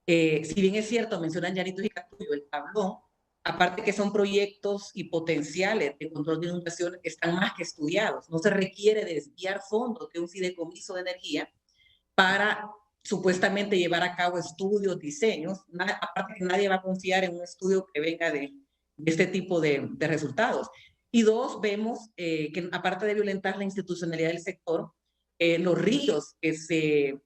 Si bien es cierto, mencionan Llanitos y Jicatuyo, El Tablón, aparte que son proyectos y potenciales de control de inundaciones que están más que estudiados. No se requiere desviar fondos de un fideicomiso de energía para supuestamente llevar a cabo estudios, diseños. Aparte que nadie va a confiar en un estudio que venga de este tipo de resultados. Y dos, vemos que aparte de violentar la institucionalidad del sector, los ríos que se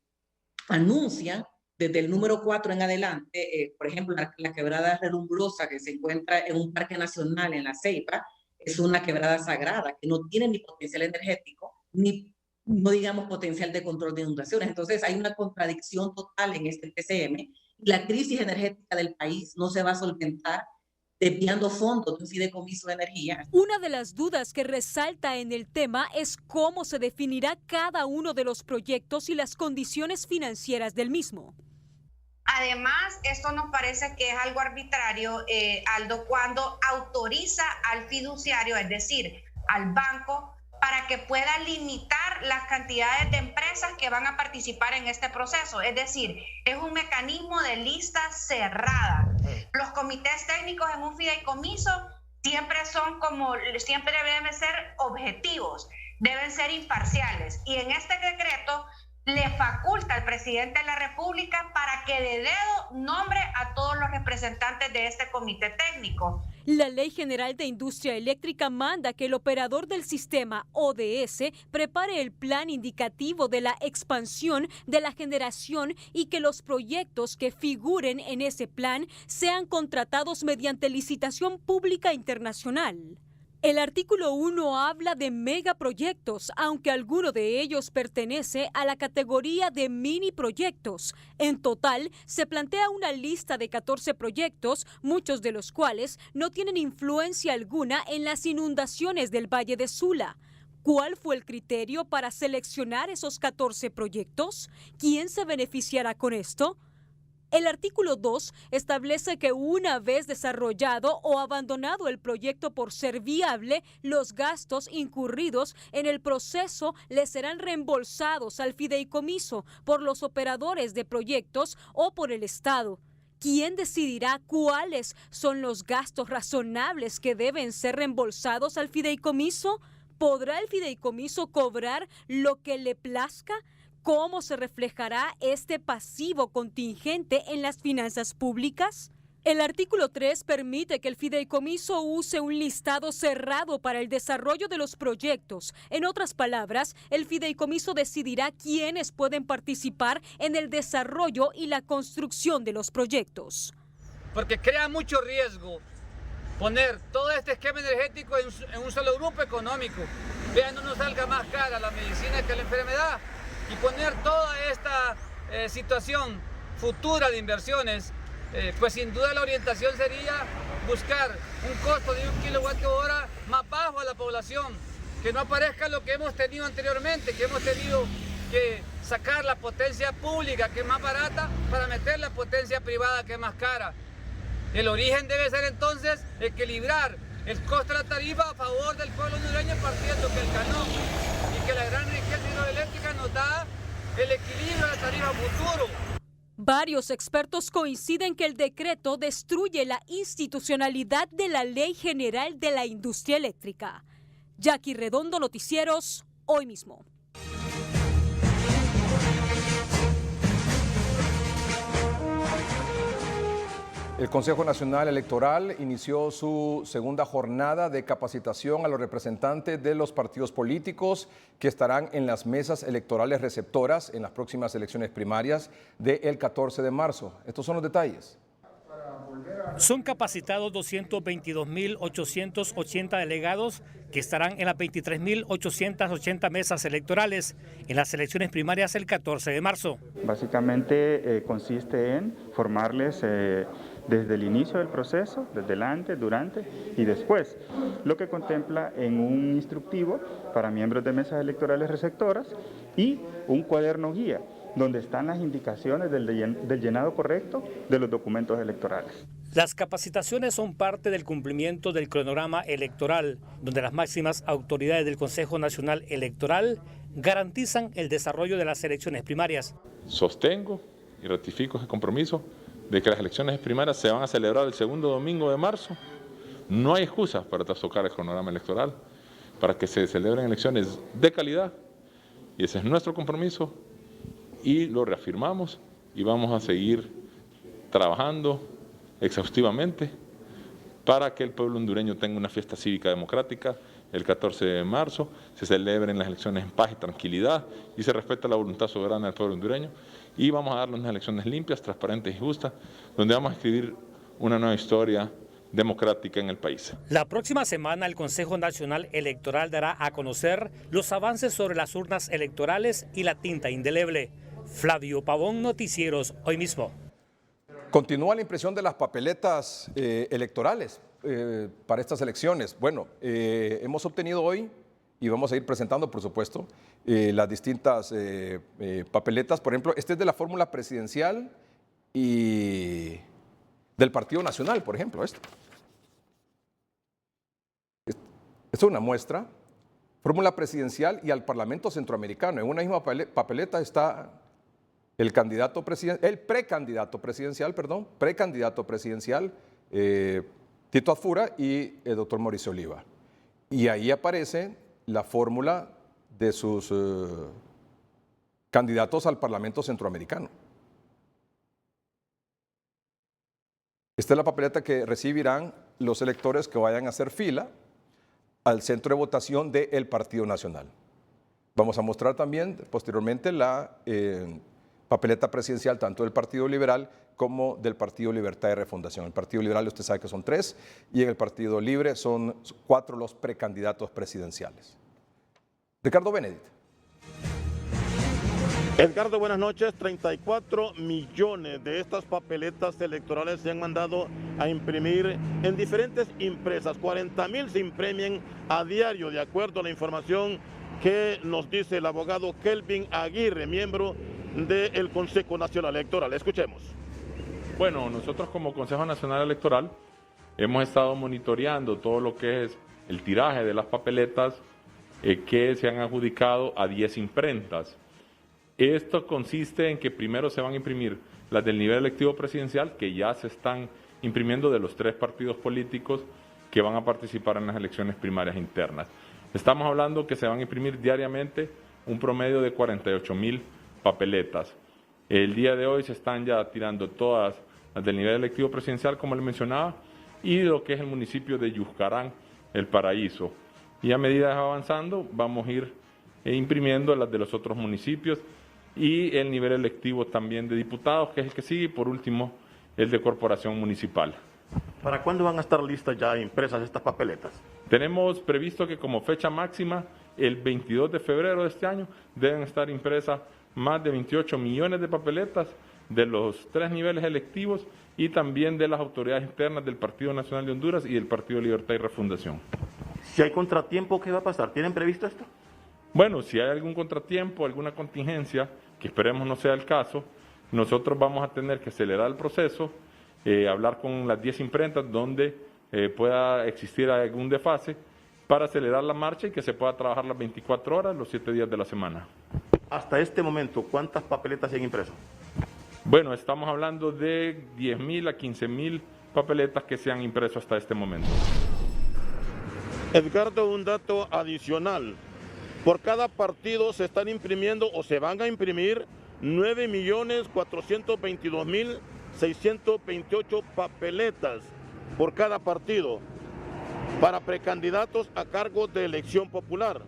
anuncian desde el número 4 en adelante, por ejemplo, la quebrada Relumbrosa, que se encuentra en un parque nacional en La Ceiba, es una quebrada sagrada que no tiene ni potencial energético, ni, no digamos, potencial de control de inundaciones. Entonces hay una contradicción total en este PCM. La crisis energética del país no se va a solventar desviando fondos de un fideicomiso de energía. Una de las dudas que resalta en el tema es cómo se definirá cada uno de los proyectos y las condiciones financieras del mismo. Además, esto nos parece que es algo arbitrario, Aldo, cuando autoriza al fiduciario, es decir, al banco, para que pueda limitar las cantidades de empresas que van a participar en este proceso. Es decir, es un mecanismo de lista cerrada. Los comités técnicos en un fideicomiso siempre deben ser objetivos, deben ser imparciales. Y en este decreto le faculta al presidente de la República para que de dedo nombre a todos los representantes de este comité técnico. La Ley General de Industria Eléctrica manda que el operador del sistema ODS prepare el plan indicativo de la expansión de la generación y que los proyectos que figuren en ese plan sean contratados mediante licitación pública internacional. El artículo 1 habla de megaproyectos, aunque alguno de ellos pertenece a la categoría de mini proyectos. En total, se plantea una lista de 14 proyectos, muchos de los cuales no tienen influencia alguna en las inundaciones del Valle de Sula. ¿Cuál fue el criterio para seleccionar esos 14 proyectos? ¿Quién se beneficiará con esto? El artículo 2 establece que una vez desarrollado o abandonado el proyecto por ser viable, los gastos incurridos en el proceso le serán reembolsados al fideicomiso por los operadores de proyectos o por el Estado. ¿Quién decidirá cuáles son los gastos razonables que deben ser reembolsados al fideicomiso? ¿Podrá el fideicomiso cobrar lo que le plazca? ¿Cómo se reflejará este pasivo contingente en las finanzas públicas? El artículo 3 permite que el fideicomiso use un listado cerrado para el desarrollo de los proyectos. En otras palabras, el fideicomiso decidirá quiénes pueden participar en el desarrollo y la construcción de los proyectos. Porque crea mucho riesgo poner todo este esquema energético en un solo grupo económico. Vean, no nos salga más cara la medicina que la enfermedad. Y poner toda esta situación futura de inversiones, pues sin duda la orientación sería buscar un costo de 1 kilowatt-hora más bajo a la población, que no aparezca lo que hemos tenido anteriormente, que hemos tenido que sacar la potencia pública, que es más barata, para meter la potencia privada, que es más cara. El origen debe ser entonces equilibrar el costo de la tarifa a favor del pueblo hondureño, partiendo que el canon y que la gran energía hidroeléctrica nos da el equilibrio de la tarifa futuro. Varios expertos coinciden que el decreto destruye la institucionalidad de la Ley General de la Industria Eléctrica. Jackie Redondo, Noticieros, hoy mismo. El Consejo Nacional Electoral inició su segunda jornada de capacitación a los representantes de los partidos políticos que estarán en las mesas electorales receptoras en las próximas elecciones primarias del 14 de marzo. Estos son los detalles. Son capacitados 222.880 delegados que estarán en las 23.880 mesas electorales en las elecciones primarias el 14 de marzo. Básicamente consiste en formarles desde el inicio del proceso, desde el antes, durante y después, lo que contempla en un instructivo para miembros de mesas electorales receptoras y un cuaderno guía, donde están las indicaciones del llenado correcto de los documentos electorales. Las capacitaciones son parte del cumplimiento del cronograma electoral, donde las máximas autoridades del Consejo Nacional Electoral garantizan el desarrollo de las elecciones primarias. Sostengo y ratifico ese compromiso de que las elecciones primarias se van a celebrar el segundo domingo de marzo. No hay excusas para trastocar el cronograma electoral, para que se celebren elecciones de calidad, y ese es nuestro compromiso y lo reafirmamos y vamos a seguir trabajando exhaustivamente para que el pueblo hondureño tenga una fiesta cívica democrática el 14 de marzo, se celebren las elecciones en paz y tranquilidad y se respeta la voluntad soberana del pueblo hondureño, y vamos a darle unas elecciones limpias, transparentes y justas, donde vamos a escribir una nueva historia democrática en el país. La próxima semana el Consejo Nacional Electoral dará a conocer los avances sobre las urnas electorales y la tinta indeleble. Flavio Pavón, Noticieros, hoy mismo. Continúa la impresión de las papeletas electorales para estas elecciones. Bueno, hemos obtenido hoy, y vamos a ir presentando, por supuesto, las distintas papeletas. Por ejemplo, este es de la fórmula presidencial y del Partido Nacional, por ejemplo. Esta es una muestra, fórmula presidencial y al Parlamento Centroamericano. En una misma papeleta está el precandidato presidencial, Tito Adfura, y el doctor Mauricio Oliva. Y ahí aparece la fórmula de sus candidatos al Parlamento Centroamericano. Esta es la papeleta que recibirán los electores que vayan a hacer fila al centro de votación del Partido Nacional. Vamos a mostrar también posteriormente la papeleta presidencial tanto del Partido Liberal como del Partido Libertad y Refundación. El Partido Liberal usted sabe que son 3 y en el Partido Libre son 4 los precandidatos presidenciales. Ricardo Benedict. Edgardo, buenas noches. 34 millones de estas papeletas electorales se han mandado a imprimir en diferentes empresas. 40,000 se imprimen a diario, de acuerdo a la información que nos dice el abogado Kelvin Aguirre, miembro del Consejo Nacional Electoral. Escuchemos. Bueno, nosotros como Consejo Nacional Electoral hemos estado monitoreando todo lo que es el tiraje de las papeletas que se han adjudicado a 10 imprentas. Esto consiste en que primero se van a imprimir las del nivel electivo presidencial, que ya se están imprimiendo de los 3 partidos políticos que van a participar en las elecciones primarias internas. Estamos hablando que se van a imprimir diariamente un promedio de 48,000 papeletas. El día de hoy se están ya tirando todas las del nivel electivo presidencial, como le mencionaba, y lo que es el municipio de Yuscarán, El Paraíso. Y a medida que va avanzando, vamos a ir imprimiendo las de los otros municipios y el nivel electivo también de diputados, que es el que sigue, y por último, el de corporación municipal. ¿Para cuándo van a estar listas ya impresas estas papeletas? Tenemos previsto que como fecha máxima, el 22 de febrero de este año, deben estar impresas más de 28 millones de papeletas de los 3 niveles electivos y también de las autoridades internas del Partido Nacional de Honduras y del Partido Libertad y Refundación. Si hay contratiempo, ¿qué va a pasar? ¿Tienen previsto esto? Bueno, si hay algún contratiempo, alguna contingencia, que esperemos no sea el caso, nosotros vamos a tener que acelerar el proceso, hablar con las 10 imprentas donde pueda existir algún desfase para acelerar la marcha y que se pueda trabajar las 24 horas, los 7 días de la semana. Hasta este momento, ¿cuántas papeletas se han impreso? Bueno, estamos hablando de 10,000 a 15,000 papeletas que se han impreso hasta este momento. Edgardo, un dato adicional. Por cada partido se están imprimiendo o se van a imprimir 9,422,628 papeletas por cada partido para precandidatos a cargo de elección popular.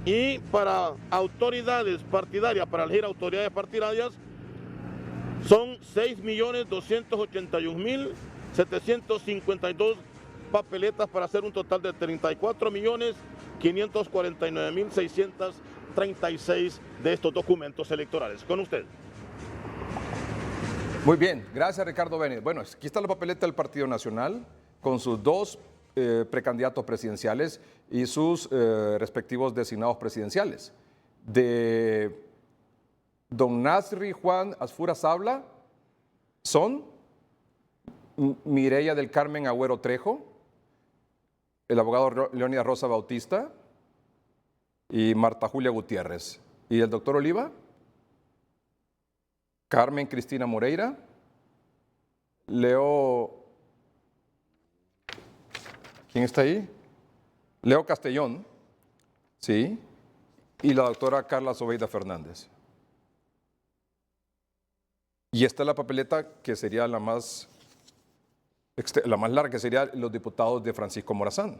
Y para autoridades partidarias, para elegir autoridades partidarias, son 6,281,752 papeletas para hacer un total de 34,549,636 de estos documentos electorales. Con usted. Muy bien, gracias Ricardo Benedict. Bueno, aquí está la papeleta del Partido Nacional con sus 2 precandidatos presidenciales y sus respectivos designados presidenciales. De don Nasri Juan Asfura Sabla son Mireya del Carmen Agüero Trejo, el abogado Leónidas Rosa Bautista y Marta Julia Gutiérrez. ¿Y el doctor Oliva? Carmen Cristina Moreira, Leo, ¿quién está ahí? Leo Castellón, sí, y la doctora Carla Zobeida Fernández. Y esta es la papeleta que sería la más larga, que sería los diputados de Francisco Morazán,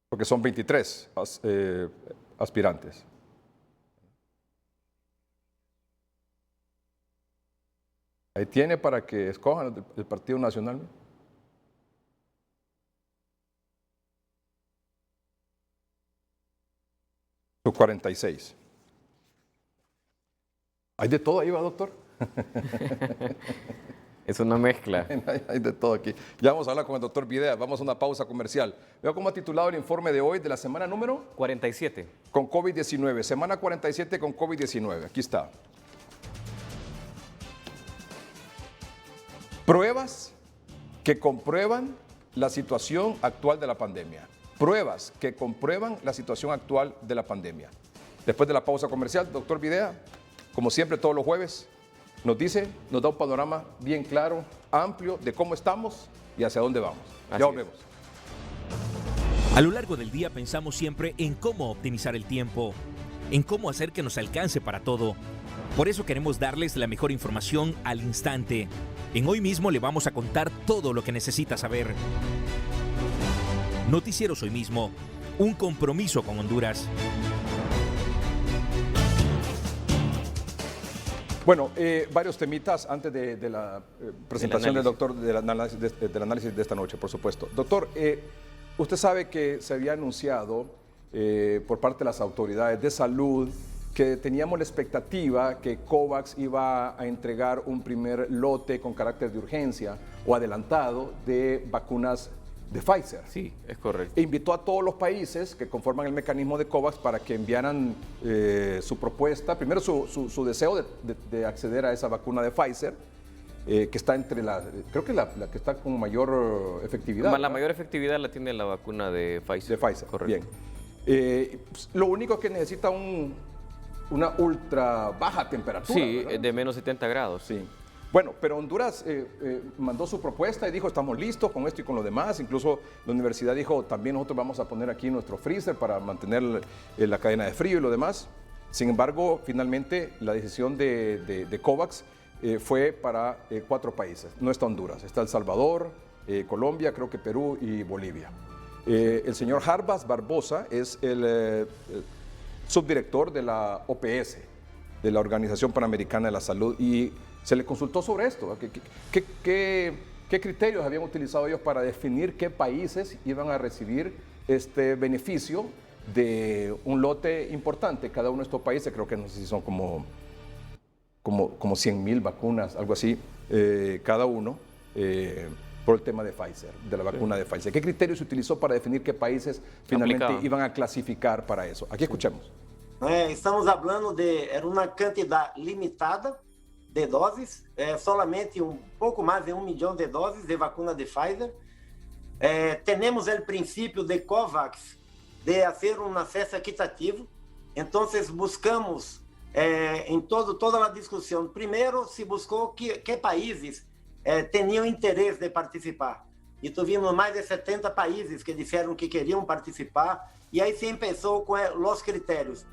porque son 23 aspirantes. Ahí tiene para que escojan el Partido Nacional. Sus 46. ¿Hay de todo ahí, va, doctor? Es una mezcla. Hay de todo aquí. Ya vamos a hablar con el doctor Videa. Vamos a una pausa comercial. Veo cómo ha titulado el informe de hoy de la semana número 47. Con COVID-19. Semana 47 con COVID-19. Aquí está. Pruebas que comprueban la situación actual de la pandemia. Pruebas que comprueban la situación actual de la pandemia. Después de la pausa comercial, doctor Videa, como siempre todos los jueves, nos da un panorama bien claro, amplio de cómo estamos y hacia dónde vamos. Ya volvemos. A lo largo del día pensamos siempre en cómo optimizar el tiempo, en cómo hacer que nos alcance para todo. Por eso queremos darles la mejor información al instante. En Hoy Mismo le vamos a contar todo lo que necesita saber. Noticieros Hoy Mismo, un compromiso con Honduras. Bueno, varios temitas antes de la presentación del doctor del análisis de esta noche, por supuesto. Doctor, usted sabe que se había anunciado por parte de las autoridades de salud que teníamos la expectativa que COVAX iba a entregar un primer lote con carácter de urgencia o adelantado de vacunas de Pfizer. Sí, es correcto. E invitó a todos los países que conforman el mecanismo de COVAX para que enviaran su propuesta, primero su deseo de acceder a esa vacuna de Pfizer, que está entre creo que la que está con mayor efectividad. La mayor efectividad la tiene la vacuna de Pfizer. De Pfizer, correcto. Bien. Lo único que necesita una ultra baja temperatura. Sí, ¿verdad? de menos 70 grados. Sí. Bueno, pero Honduras mandó su propuesta y dijo, estamos listos con esto y con lo demás. Incluso la universidad dijo, también nosotros vamos a poner aquí nuestro freezer para mantener la cadena de frío y lo demás. Sin embargo, finalmente la decisión de COVAX fue para 4 países. No está Honduras, está El Salvador, Colombia, creo que Perú y Bolivia. El señor Jarbas Barbosa es el subdirector de la OPS, de la Organización Panamericana de la Salud, y se le consultó sobre esto. ¿Qué criterios habían utilizado ellos para definir qué países iban a recibir este beneficio de un lote importante? Cada uno de estos países, creo que no sé si son como 100,000 vacunas, algo así, cada uno, por el tema de Pfizer, de la vacuna de Pfizer. ¿Qué criterios se utilizó para definir qué países finalmente iban a clasificar para eso? Aquí escuchamos. Estamos hablando era una cantidad limitada de dosis, solamente pouco mais de 1 milhão de dosis de vacuna de Pfizer. Temos o princípio de COVAX de fazer um acesso equitativo, então buscamos em toda a discussão, primeiro se buscou que países tinham interesse de participar, e tivemos mais de 70 países que disseram que queriam participar, e aí se começou com os critérios.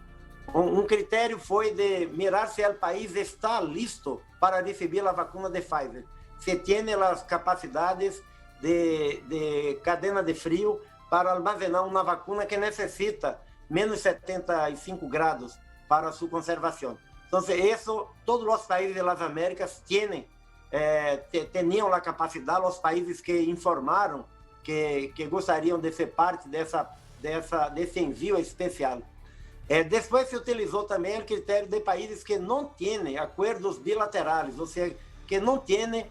Critério foi de mirar se o país está listo para receber a vacuna de Pfizer, se tem as capacidades de cadena de frio para armazenar uma vacuna que necessita menos 75 graus para sua conservação. Então, isso todos os países das Américas tinham a capacidade, os países que informaram que gostariam de ser parte desse envio especial. Depois se utilizou também o critério de países que não têm acordos bilaterais, ou seja, que não têm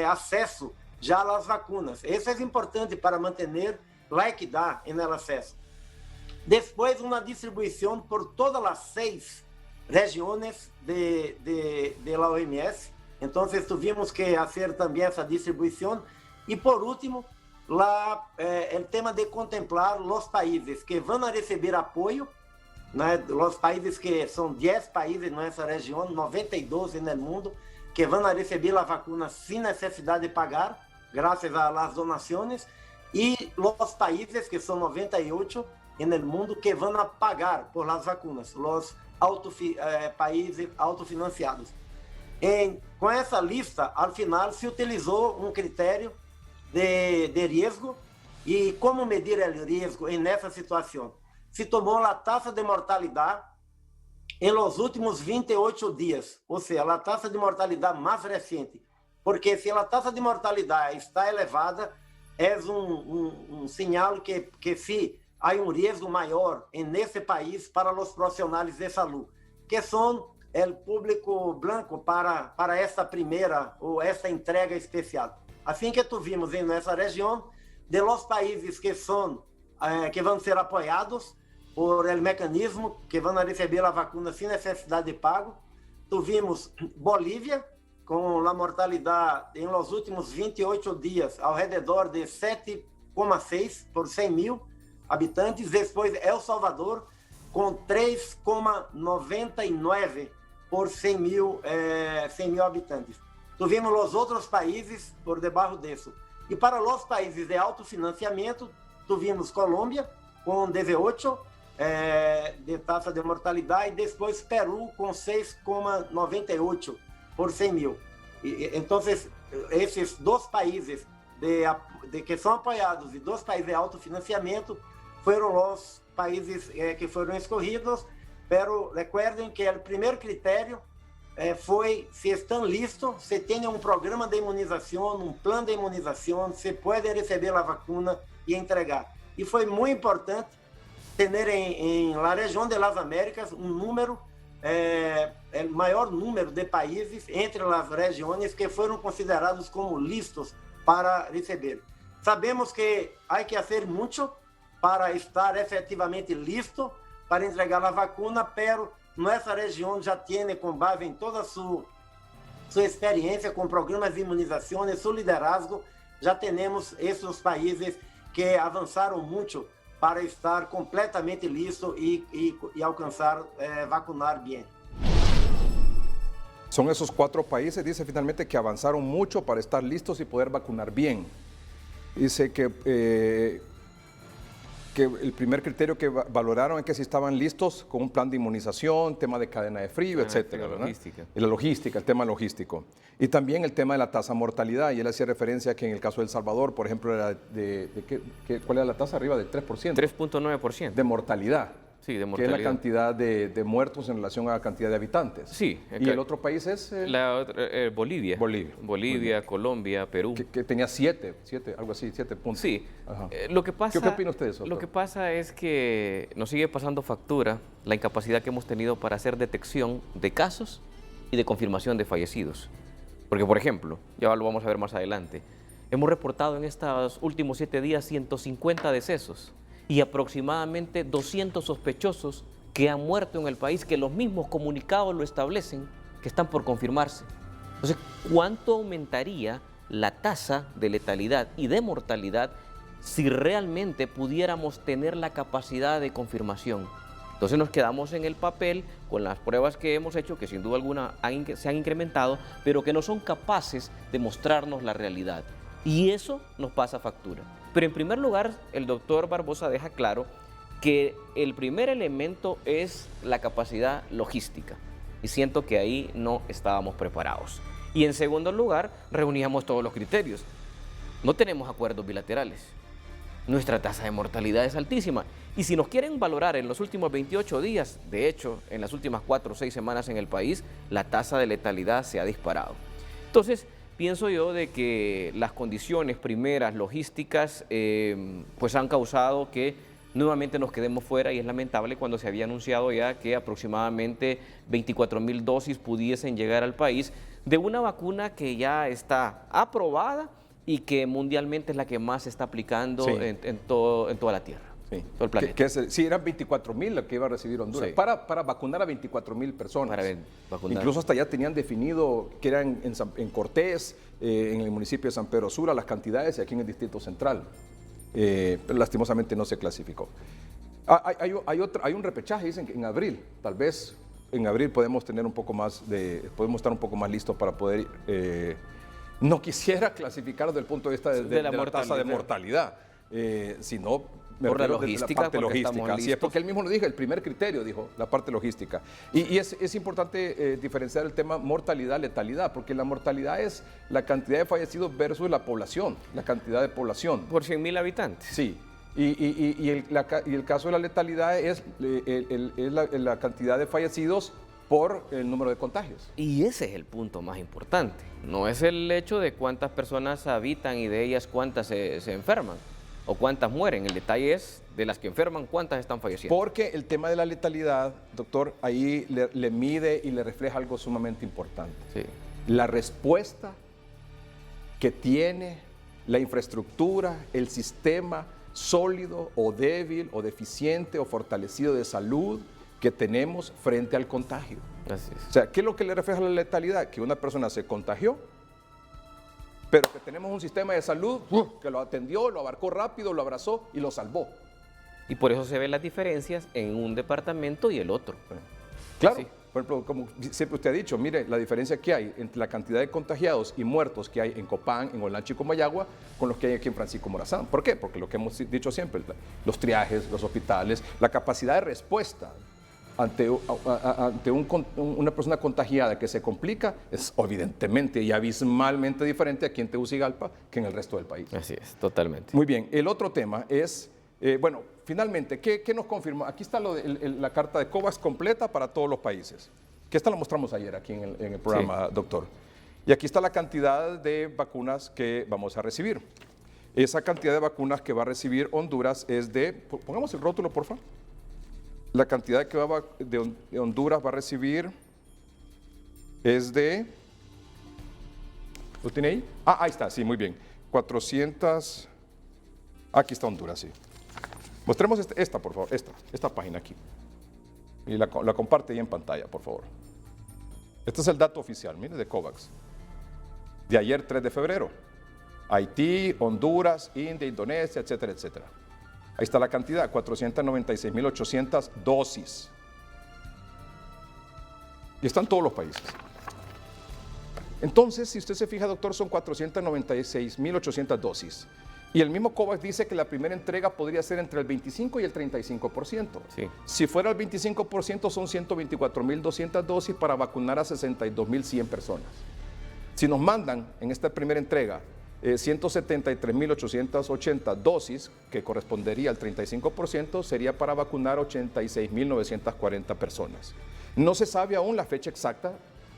acesso já às vacunas. Isso é importante para manter a equidade no acesso. Depois, uma distribuição por todas as 6 regiões da OMS. Então, tivemos que fazer também essa distribuição. E, por último, o tema de contemplar os países que vão receber apoio, os países que são 10 países nessa região, 92 no mundo, que vão receber a vacuna sem necessidade de pagar, graças às donações, e os países que são 98 no mundo que vão pagar por as vacunas, os países autofinanciados. Com essa lista, ao final, se utilizou um critério de risco, e como medir o risco nessa situação? Se tomou a taxa de mortalidade em los últimos 28 dias, ou seja, a taxa de mortalidade mais recente, porque se a taxa de mortalidade está elevada, é um sinal que se há risco maior nesse país para os profissionais de saúde, que são o público branco para essa primeira ou essa entrega especial. Assim que tivemos nessa região, de los países que vão ser apoiados por el mecanismo, que vão receber a vacuna sem necessidade de pago. Tivemos Bolívia, com a mortalidade em los últimos 28 dias, ao redor de 7,6 por 100 mil habitantes. Depois, El Salvador, com 3,99 por 100 mil habitantes. Tivemos os outros países por debaixo disso. E para os países de alto financiamento, tivemos Colômbia, com 18 de taxa de mortalidade, e depois Peru com 6,98 por 100 mil. Então, esses 2 países que são apoiados e 2 países de alto financiamento foram os países que foram escolhidos, pero recuerden que o primeiro critério foi se estão listos, se tem um programa de imunização, um plano de imunização, se pode receber a vacuna e entregar. E foi muito importante ter na região das Américas um número, o maior número de países entre as regiões que foram considerados como listos para receber. Sabemos que há que fazer muito para estar efetivamente listo para entregar a vacuna, pero nossa região já tem, com base em toda a sua experiência com programas de imunização e seu liderazgo, já temos esses países que avançaram muito para estar completamente listo e alcançar vacunar bem. Son esos 4 países, dice finalmente, que avanzaron mucho para estar listos y poder vacunar bien. Dice que el primer criterio que valoraron es que si estaban listos con un plan de inmunización, tema de cadena de frío, etcétera, ¿verdad? Y la logística, el tema logístico. Y también el tema de la tasa de mortalidad. Y él hacía referencia a que en el caso de El Salvador, por ejemplo, era ¿cuál era la tasa? Arriba del 3%. 3.9%. De mortalidad. Sí, de mortalidad. Que es la cantidad de muertos en relación a la cantidad de habitantes. Sí. ¿Y el otro país es? Bolivia. Bolivia, Colombia, Perú. Que tenía 7, algo así, 7 puntos. Sí. Lo que pasa, ¿Qué opina usted de eso, doctor? Lo que pasa es que nos sigue pasando factura la incapacidad que hemos tenido para hacer detección de casos y de confirmación de fallecidos. Porque, por ejemplo, ya lo vamos a ver más adelante, hemos reportado en estos últimos 7 días 150 decesos y aproximadamente 200 sospechosos que han muerto en el país, que los mismos comunicados lo establecen, que están por confirmarse. Entonces, ¿cuánto aumentaría la tasa de letalidad y de mortalidad si realmente pudiéramos tener la capacidad de confirmación? Entonces nos quedamos en el papel con las pruebas que hemos hecho, que sin duda alguna se han incrementado, pero que no son capaces de mostrarnos la realidad. Y eso nos pasa factura. Pero en primer lugar, el doctor Barbosa deja claro que el primer elemento es la capacidad logística. Y siento que ahí no estábamos preparados. Y en segundo lugar, reuníamos todos los criterios. No tenemos acuerdos bilaterales. Nuestra tasa de mortalidad es altísima. Y si nos quieren valorar en los últimos 28 días, de hecho, en las últimas 4 o 6 semanas en el país, la tasa de letalidad se ha disparado. Entonces, pienso yo de que las condiciones primeras logísticas pues han causado que nuevamente nos quedemos fuera, y es lamentable cuando se había anunciado ya que aproximadamente 24.000 dosis pudiesen llegar al país de una vacuna que ya está aprobada y que mundialmente es la que más se está aplicando sí. en toda la Tierra. Sí. Todo el planeta. Sí, eran 24.000 lo que iba a recibir Honduras, sí. para vacunar a 24.000 personas. Para vacunar. Incluso hasta ya tenían definido que eran en Cortés, en el municipio de San Pedro Sula, las cantidades, y aquí en el Distrito Central. Pero lastimosamente no se clasificó. Hay un repechaje, dicen que en abril, tal vez en abril podemos tener un poco más podemos estar un poco más listos para poder. No quisiera clasificar desde el punto de vista de la tasa de mortalidad, sino por la logística, la parte logística. Así es, porque él mismo lo dijo, el primer criterio dijo, la parte logística. Y es importante diferenciar el tema mortalidad-letalidad, porque la mortalidad es la cantidad de fallecidos versus la población, la cantidad de población. Por 100.000 habitantes. Sí. Y el caso de la letalidad es la cantidad de fallecidos por el número de contagios. Y ese es el punto más importante. No es el hecho de cuántas personas habitan y de ellas cuántas se enferman o cuántas mueren. El detalle es de las que enferman, cuántas están falleciendo. Porque el tema de la letalidad, doctor, ahí le mide y le refleja algo sumamente importante. Sí. La respuesta que tiene la infraestructura, el sistema sólido o débil o deficiente o fortalecido de salud que tenemos frente al contagio. Así es. O sea, ¿qué es lo que le refleja la letalidad? Que una persona se contagió, pero que tenemos un sistema de salud que lo atendió, lo abarcó rápido, lo abrazó y lo salvó. Y por eso se ven las diferencias en un departamento y el otro. Claro. Sí. Por ejemplo, como siempre usted ha dicho, mire la diferencia que hay entre la cantidad de contagiados y muertos que hay en Copán, en Olancho y Comayagua, con los que hay aquí en Francisco Morazán. ¿Por qué? Porque lo que hemos dicho siempre, los triajes, los hospitales, la capacidad de respuesta ante una persona contagiada que se complica es evidentemente y abismalmente diferente aquí en Tegucigalpa que en el resto del país. Así es, totalmente. Muy bien, el otro tema es, finalmente, ¿qué nos confirma? Aquí está la carta de COVAX completa para todos los países. que esta la mostramos ayer aquí en el programa, doctor. Y aquí está la cantidad de vacunas que vamos a recibir. Esa cantidad de vacunas que va a recibir Honduras es de, pongamos el rótulo, por favor. La cantidad que de Honduras va a recibir es de, ¿lo tiene ahí? Ah, ahí está, sí, muy bien. 400, aquí está Honduras, sí. Mostremos esta, por favor, esta página aquí. Y la comparte ahí en pantalla, por favor. Este es el dato oficial, mire, de COVAX. De ayer, 3 de febrero. Haití, Honduras, India, Indonesia, etcétera, etcétera. Ahí está la cantidad, 496.800 dosis. Y están todos los países. Entonces, si usted se fija, doctor, son 496.800 dosis. Y el mismo COVAX dice que la primera entrega podría ser entre el 25 y el 35%. Sí. Si fuera el 25%, son 124.200 dosis para vacunar a 62.100 personas. Si nos mandan en esta primera entrega 173.880 dosis, que correspondería al 35%, sería para vacunar 86.940 personas. No se sabe aún la fecha exacta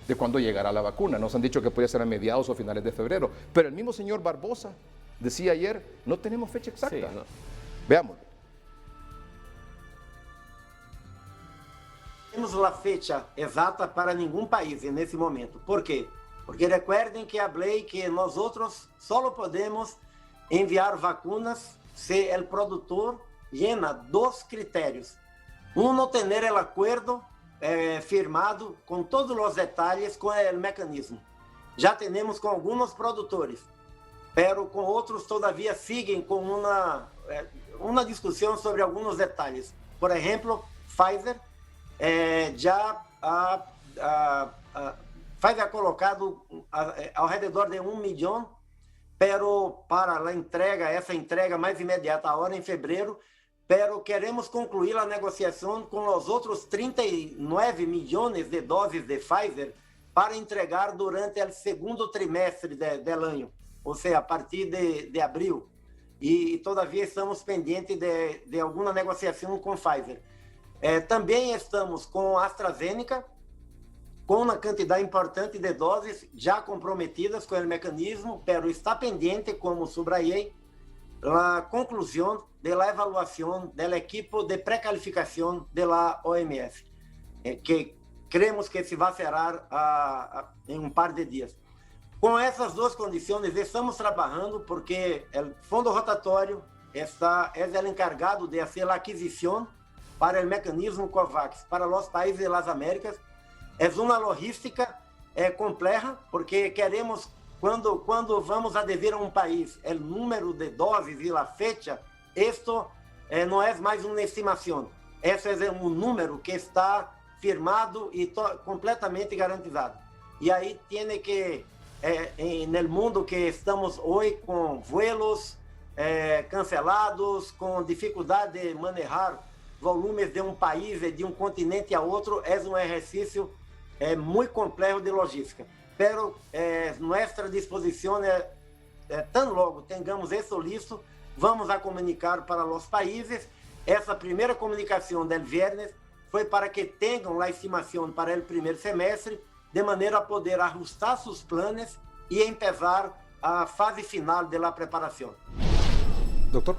de cuándo llegará la vacuna. Nos han dicho que puede ser a mediados o finales de febrero. Pero el mismo señor Barbosa decía ayer, no tenemos fecha exacta. Sí, no. Veamos. Temos a fecha exata para nenhum país nesse momento. Por quê? Porque recuerdem que falei que nós outros só podemos enviar vacunas se o produtor llena dos critérios. Um, ter o acordo firmado com todos os detalhes com o mecanismo. Já temos com alguns produtores, pero com outros todavia seguem com uma discussão sobre alguns detalhes. Por exemplo, Pfizer Pfizer ha colocado ao redor de 1 milhão, pero para a entrega, essa entrega mais imediata, agora em fevereiro, pero queremos concluir a negociação com os outros 39 milhões de doses de Pfizer para entregar durante o segundo trimestre do ano, ou seja, a partir de abril. E todavia estamos pendentes de alguma negociação com Pfizer. Também estamos com a AstraZeneca, com uma quantidade importante de doses já comprometidas com o mecanismo, pero está pendente, como subrayei, a conclusão da avaliação da equipe de pré-calificação da OMS, que cremos que se vai cerrar em um par de dias. Com essas duas condições, estamos trabalhando porque o Fundo Rotatório é o encargado de fazer a aquisição para o mecanismo COVAX para os países das Américas. É uma logística complexa, porque queremos, quando vamos aderir a um país, o número de doses e a fecha, isto não é mais uma estimação. Esse é um número que está firmado e completamente garantizado. E aí tem que, no mundo que estamos hoje com vuelos cancelados, com dificuldade de manejar volumes de um país e de um continente a outro, é um exercício muito complexo de logística. Pero nossa disposição tão logo tengamos isso listo, vamos a comunicar para os países. Essa primeira comunicação del viernes foi para que tenham a estimação para o primeiro semestre, de maneira a poder ajustar seus planos e empezar a fase final da preparação. Doctor.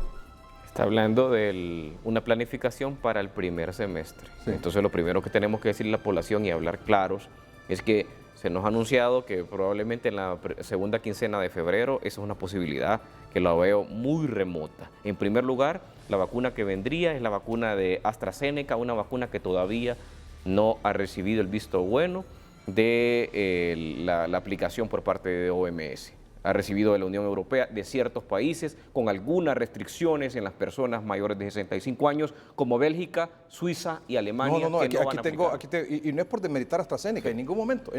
Está hablando de una planificación para el primer semestre. Sí. Entonces lo primero que tenemos que decirle a la población y hablar claros es que se nos ha anunciado que probablemente en la segunda quincena de febrero, esa es una posibilidad que la veo muy remota. En primer lugar, la vacuna que vendría es la vacuna de AstraZeneca, una vacuna que todavía no ha recibido el visto bueno de la aplicación por parte de OMS. Ha recibido de la Unión Europea, de ciertos países, con algunas restricciones en las personas mayores de 65 años, como Bélgica, Suiza y Alemania. No, aquí y no es por demeritar AstraZeneca, sí. en ningún momento,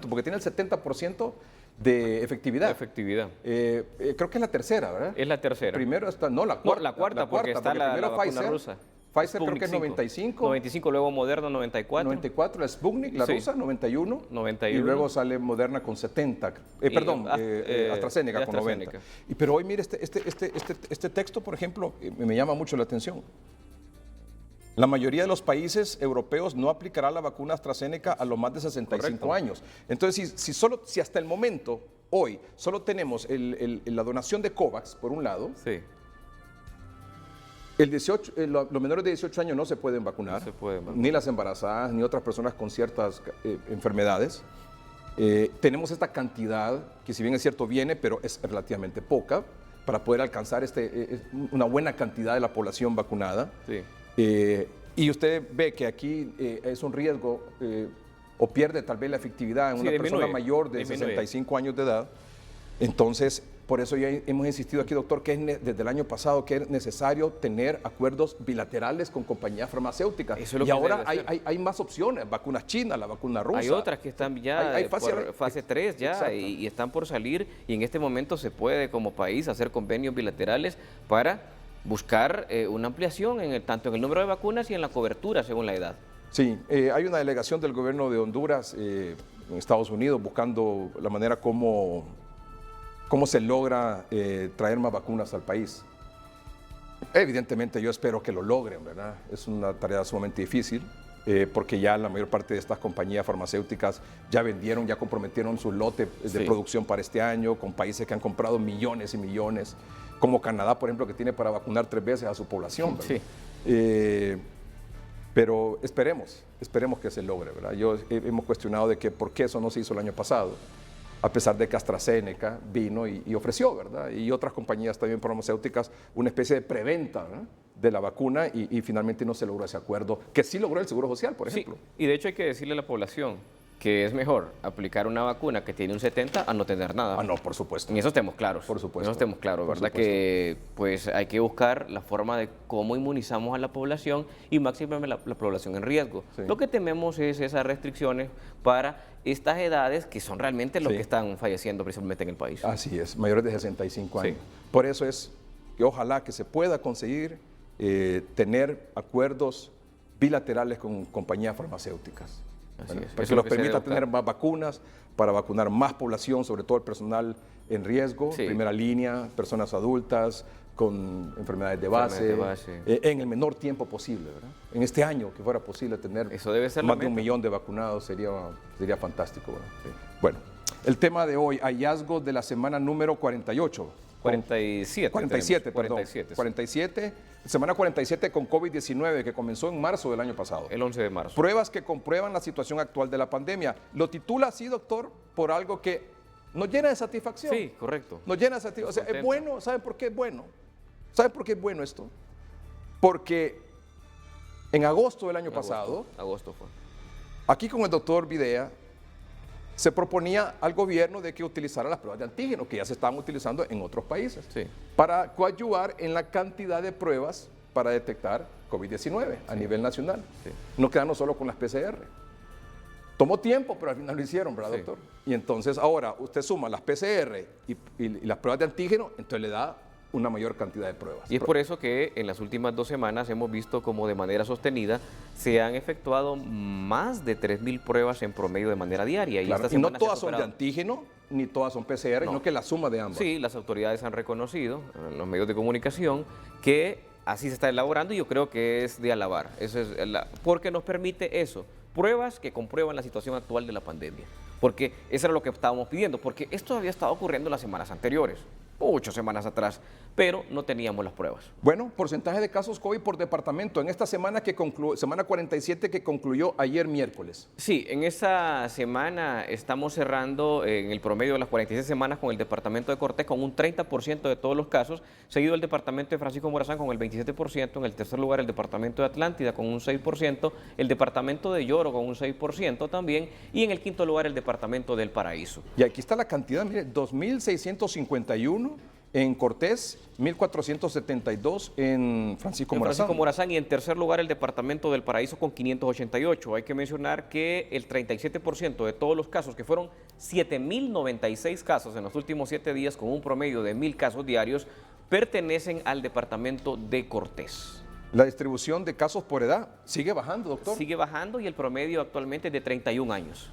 porque tiene el 70% de efectividad. Creo que es la tercera, ¿verdad? Es la tercera. Primero está, no, la cuarta, porque está la vacuna rusa. Pfizer creo que es 95. 95, luego Moderna 94. 94, la Sputnik, la rusa, 91. 91. Y luego sale Moderna con 70. AstraZeneca con 90. Pero hoy mire este texto, por ejemplo, me llama mucho la atención. La mayoría de los países europeos no aplicará la vacuna AstraZeneca a los más de 65 años. Entonces, si hasta el momento, hoy, solo tenemos la donación de COVAX, por un lado, sí. Los menores de 18 años no se pueden vacunar, ni las embarazadas, ni otras personas con ciertas enfermedades. Tenemos esta cantidad, que si bien es cierto viene, pero es relativamente poca, para poder alcanzar una buena cantidad de la población vacunada. Sí. Y usted ve que aquí es un riesgo o pierde tal vez la efectividad en una persona mayor de 65 años de edad. Entonces, por eso ya hemos insistido aquí, doctor, que desde el año pasado que es necesario tener acuerdos bilaterales con compañías farmacéuticas. Y ahora hay más opciones, vacunas chinas, la vacuna rusa. Hay otras que están ya por fase 3 ya y están por salir, y en este momento se puede como país hacer convenios bilaterales para buscar una ampliación tanto en el número de vacunas y en la cobertura según la edad. Sí, hay una delegación del gobierno de Honduras en Estados Unidos buscando la manera cómo se logra traer más vacunas al país. Evidentemente yo espero que lo logren, ¿verdad? Es una tarea sumamente difícil porque ya la mayor parte de estas compañías farmacéuticas ya vendieron, ya comprometieron su lote de producción para este año con países que han comprado millones y millones, como Canadá, por ejemplo, que tiene para vacunar 3 veces a su población, ¿verdad? Sí. Pero esperemos que se logre, ¿verdad? Hemos cuestionado de que por qué eso no se hizo el año pasado, a pesar de que AstraZeneca vino y ofreció, ¿verdad? Y otras compañías también farmacéuticas, una especie de preventa, ¿verdad?, de la vacuna y finalmente no se logró ese acuerdo, que sí logró el Seguro Social, por ejemplo. Sí, y de hecho hay que decirle a la población que es mejor aplicar una vacuna que tiene un 70 a no tener nada. Ah, no, por supuesto. En eso estemos claros. Por supuesto. En eso estemos claros, ¿verdad? Que pues hay que buscar la forma de cómo inmunizamos a la población y maximizar la población en riesgo. Sí. Lo que tememos es esas restricciones para estas edades que son realmente los que están falleciendo principalmente en el país. Así es, mayores de 65 años. Sí. Por eso es que ojalá que se pueda conseguir tener acuerdos bilaterales con compañías farmacéuticas. Para que nos permita tener más vacunas, para vacunar más población, sobre todo el personal en riesgo, primera línea, personas adultas con enfermedades de base, en el menor tiempo posible, ¿verdad? En este año que fuera posible tener más de 1 millón de vacunados sería fantástico, ¿verdad? Sí. Bueno, el tema de hoy, hallazgos de la semana número 47, semana 47 con COVID-19 que comenzó en marzo del año pasado. El 11 de marzo. Pruebas que comprueban la situación actual de la pandemia. Lo titula así, doctor, por algo que nos llena de satisfacción. Sí, correcto. Nos llena de satisfacción. O sea, es bueno, ¿saben por qué es bueno? ¿Saben por qué es bueno esto? Porque en agosto del año pasado, aquí con el doctor Videa, se proponía al gobierno de que utilizara las pruebas de antígeno, que ya se estaban utilizando en otros países, para coadyuvar en la cantidad de pruebas para detectar COVID-19 a nivel nacional. No quedarnos solo con las PCR. Tomó tiempo, pero al final lo hicieron, ¿verdad, doctor? Y entonces ahora usted suma las PCR y las pruebas de antígeno, entonces le da una mayor cantidad de pruebas. Y es por eso que en las últimas 2 semanas hemos visto como de manera sostenida se han efectuado más de 3.000 pruebas en promedio de manera diaria. Claro, y no todas son de antígeno, ni todas son PCR, sino que la suma de ambas. Sí, las autoridades han reconocido en los medios de comunicación que así se está elaborando y yo creo que es de alabar. Eso es porque nos permite eso, pruebas que comprueban la situación actual de la pandemia. Porque eso era lo que estábamos pidiendo, porque esto había estado ocurriendo las semanas anteriores. 8 semanas atrás, pero no teníamos las pruebas. Bueno, porcentaje de casos COVID por departamento en esta semana semana 47 que concluyó ayer miércoles. Sí, en esta semana estamos cerrando en el promedio de las 46 semanas con el departamento de Cortés con un 30% de todos los casos, seguido el departamento de Francisco Morazán con el 27%, en el tercer lugar el departamento de Atlántida con un 6%, el departamento de Lloro con un 6% también y en el quinto lugar el departamento del Paraíso. Y aquí está la cantidad, mire, 2.651 en Cortés, 1.472 en Francisco Morazán. Y en tercer lugar el departamento del Paraíso con 588. Hay que mencionar que el 37% de todos los casos, que fueron 7.096 casos en los últimos 7 días con un promedio de 1.000 casos diarios, pertenecen al departamento de Cortés. La distribución de casos por edad sigue bajando, doctor. Sigue bajando y el promedio actualmente es de 31 años.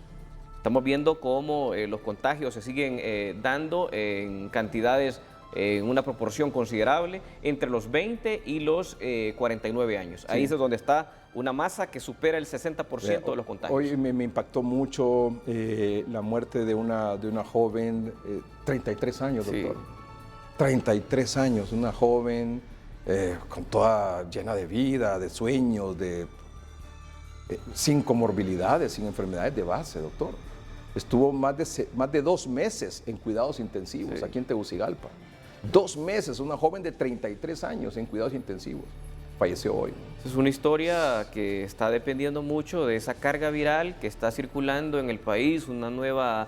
Estamos viendo cómo los contagios se siguen dando en cantidades, en una proporción considerable, entre los 20 y los 49 años. Ahí es donde está una masa que supera el 60% de los contagios. Hoy me impactó mucho la muerte de una joven, 33 años, doctor. 33 años, una joven con toda llena de vida, de sueños, sin comorbilidades, sin enfermedades de base, doctor. Estuvo más de 2 meses en cuidados intensivos aquí en Tegucigalpa. 2 meses, una joven de 33 años en cuidados intensivos. Falleció hoy. Es una historia que está dependiendo mucho de esa carga viral que está circulando en el país, una nueva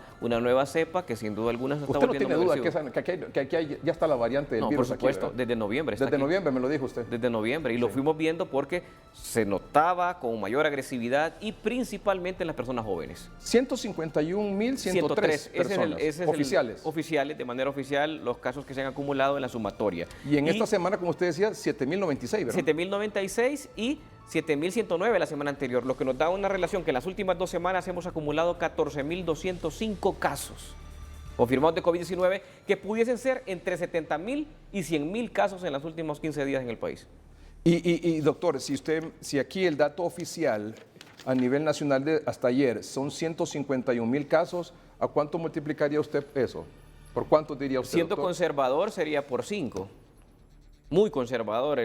cepa que sin duda alguna se está volviendo agresiva. ¿Usted no tiene duda que aquí ya está la variante del virus? Por supuesto, aquí, desde noviembre. Desde noviembre me lo dijo usted. Desde noviembre, y lo fuimos viendo porque se notaba con mayor agresividad y principalmente en las personas jóvenes. 151.103 personas oficiales. Oficiales, de manera oficial, los casos que se han acumulado en la sumatoria. Y en esta semana, como usted decía, 7.096, ¿verdad? 7.096 y 7.109 la semana anterior, lo que nos da una relación que en las últimas 2 semanas hemos acumulado 14.205 casos confirmados de COVID-19, que pudiesen ser entre 70.000 y 100.000 casos en los últimos 15 días en el país. Y doctor, si aquí el dato oficial a nivel nacional hasta ayer son 151.000 casos, ¿a cuánto multiplicaría usted eso? ¿Por cuánto diría usted, Siendo doctor? conservador sería por 5. Muy conservador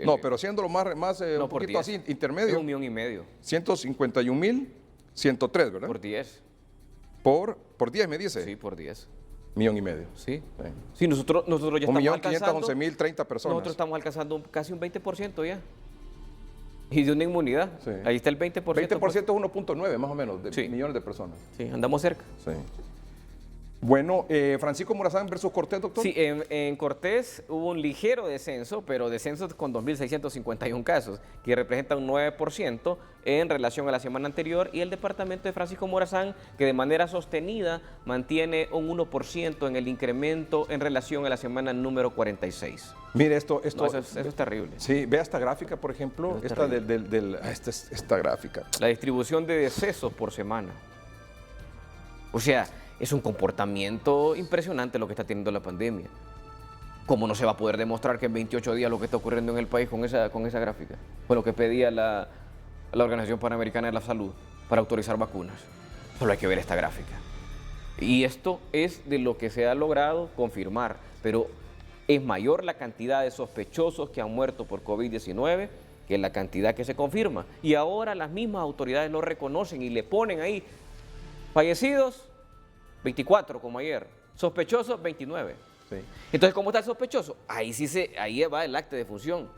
No, pero siéndolo más un poquito 10. así, intermedio. Es 1,5 millones. 151.103, ¿verdad? Por 10. ¿Por 10 me dice? Sí, por 10. 1,5 millones. Sí. Sí, nosotros ya estamos alcanzando... 1.511.030 personas. Nosotros estamos alcanzando casi un 20% ya. Y de una inmunidad. Sí. Ahí está el 20%. 20% es 1.9 más o menos de millones de personas. Sí, andamos cerca. Sí. Bueno, Francisco Morazán versus Cortés, doctor. Sí, en Cortés hubo un ligero descenso, pero descenso con 2.651 casos, que representa un 9% en relación a la semana anterior, y el departamento de Francisco Morazán, que de manera sostenida mantiene un 1% en el incremento en relación a la semana número 46. Mire, eso es terrible. Sí, vea esta gráfica, por ejemplo, esta gráfica. La distribución de decesos por semana. O sea, es un comportamiento impresionante lo que está teniendo la pandemia. ¿Cómo no se va a poder demostrar que en 28 días lo que está ocurriendo en el país con esa gráfica? Fue lo que pedía la Organización Panamericana de la Salud para autorizar vacunas. Solo hay que ver esta gráfica. Y esto es de lo que se ha logrado confirmar, pero es mayor la cantidad de sospechosos que han muerto por COVID-19 que la cantidad que se confirma. Y ahora las mismas autoridades lo reconocen y le ponen ahí fallecidos 24 como ayer, sospechosos 29. Sí. Entonces, ¿cómo está el sospechoso? Ahí va el acta de defunción.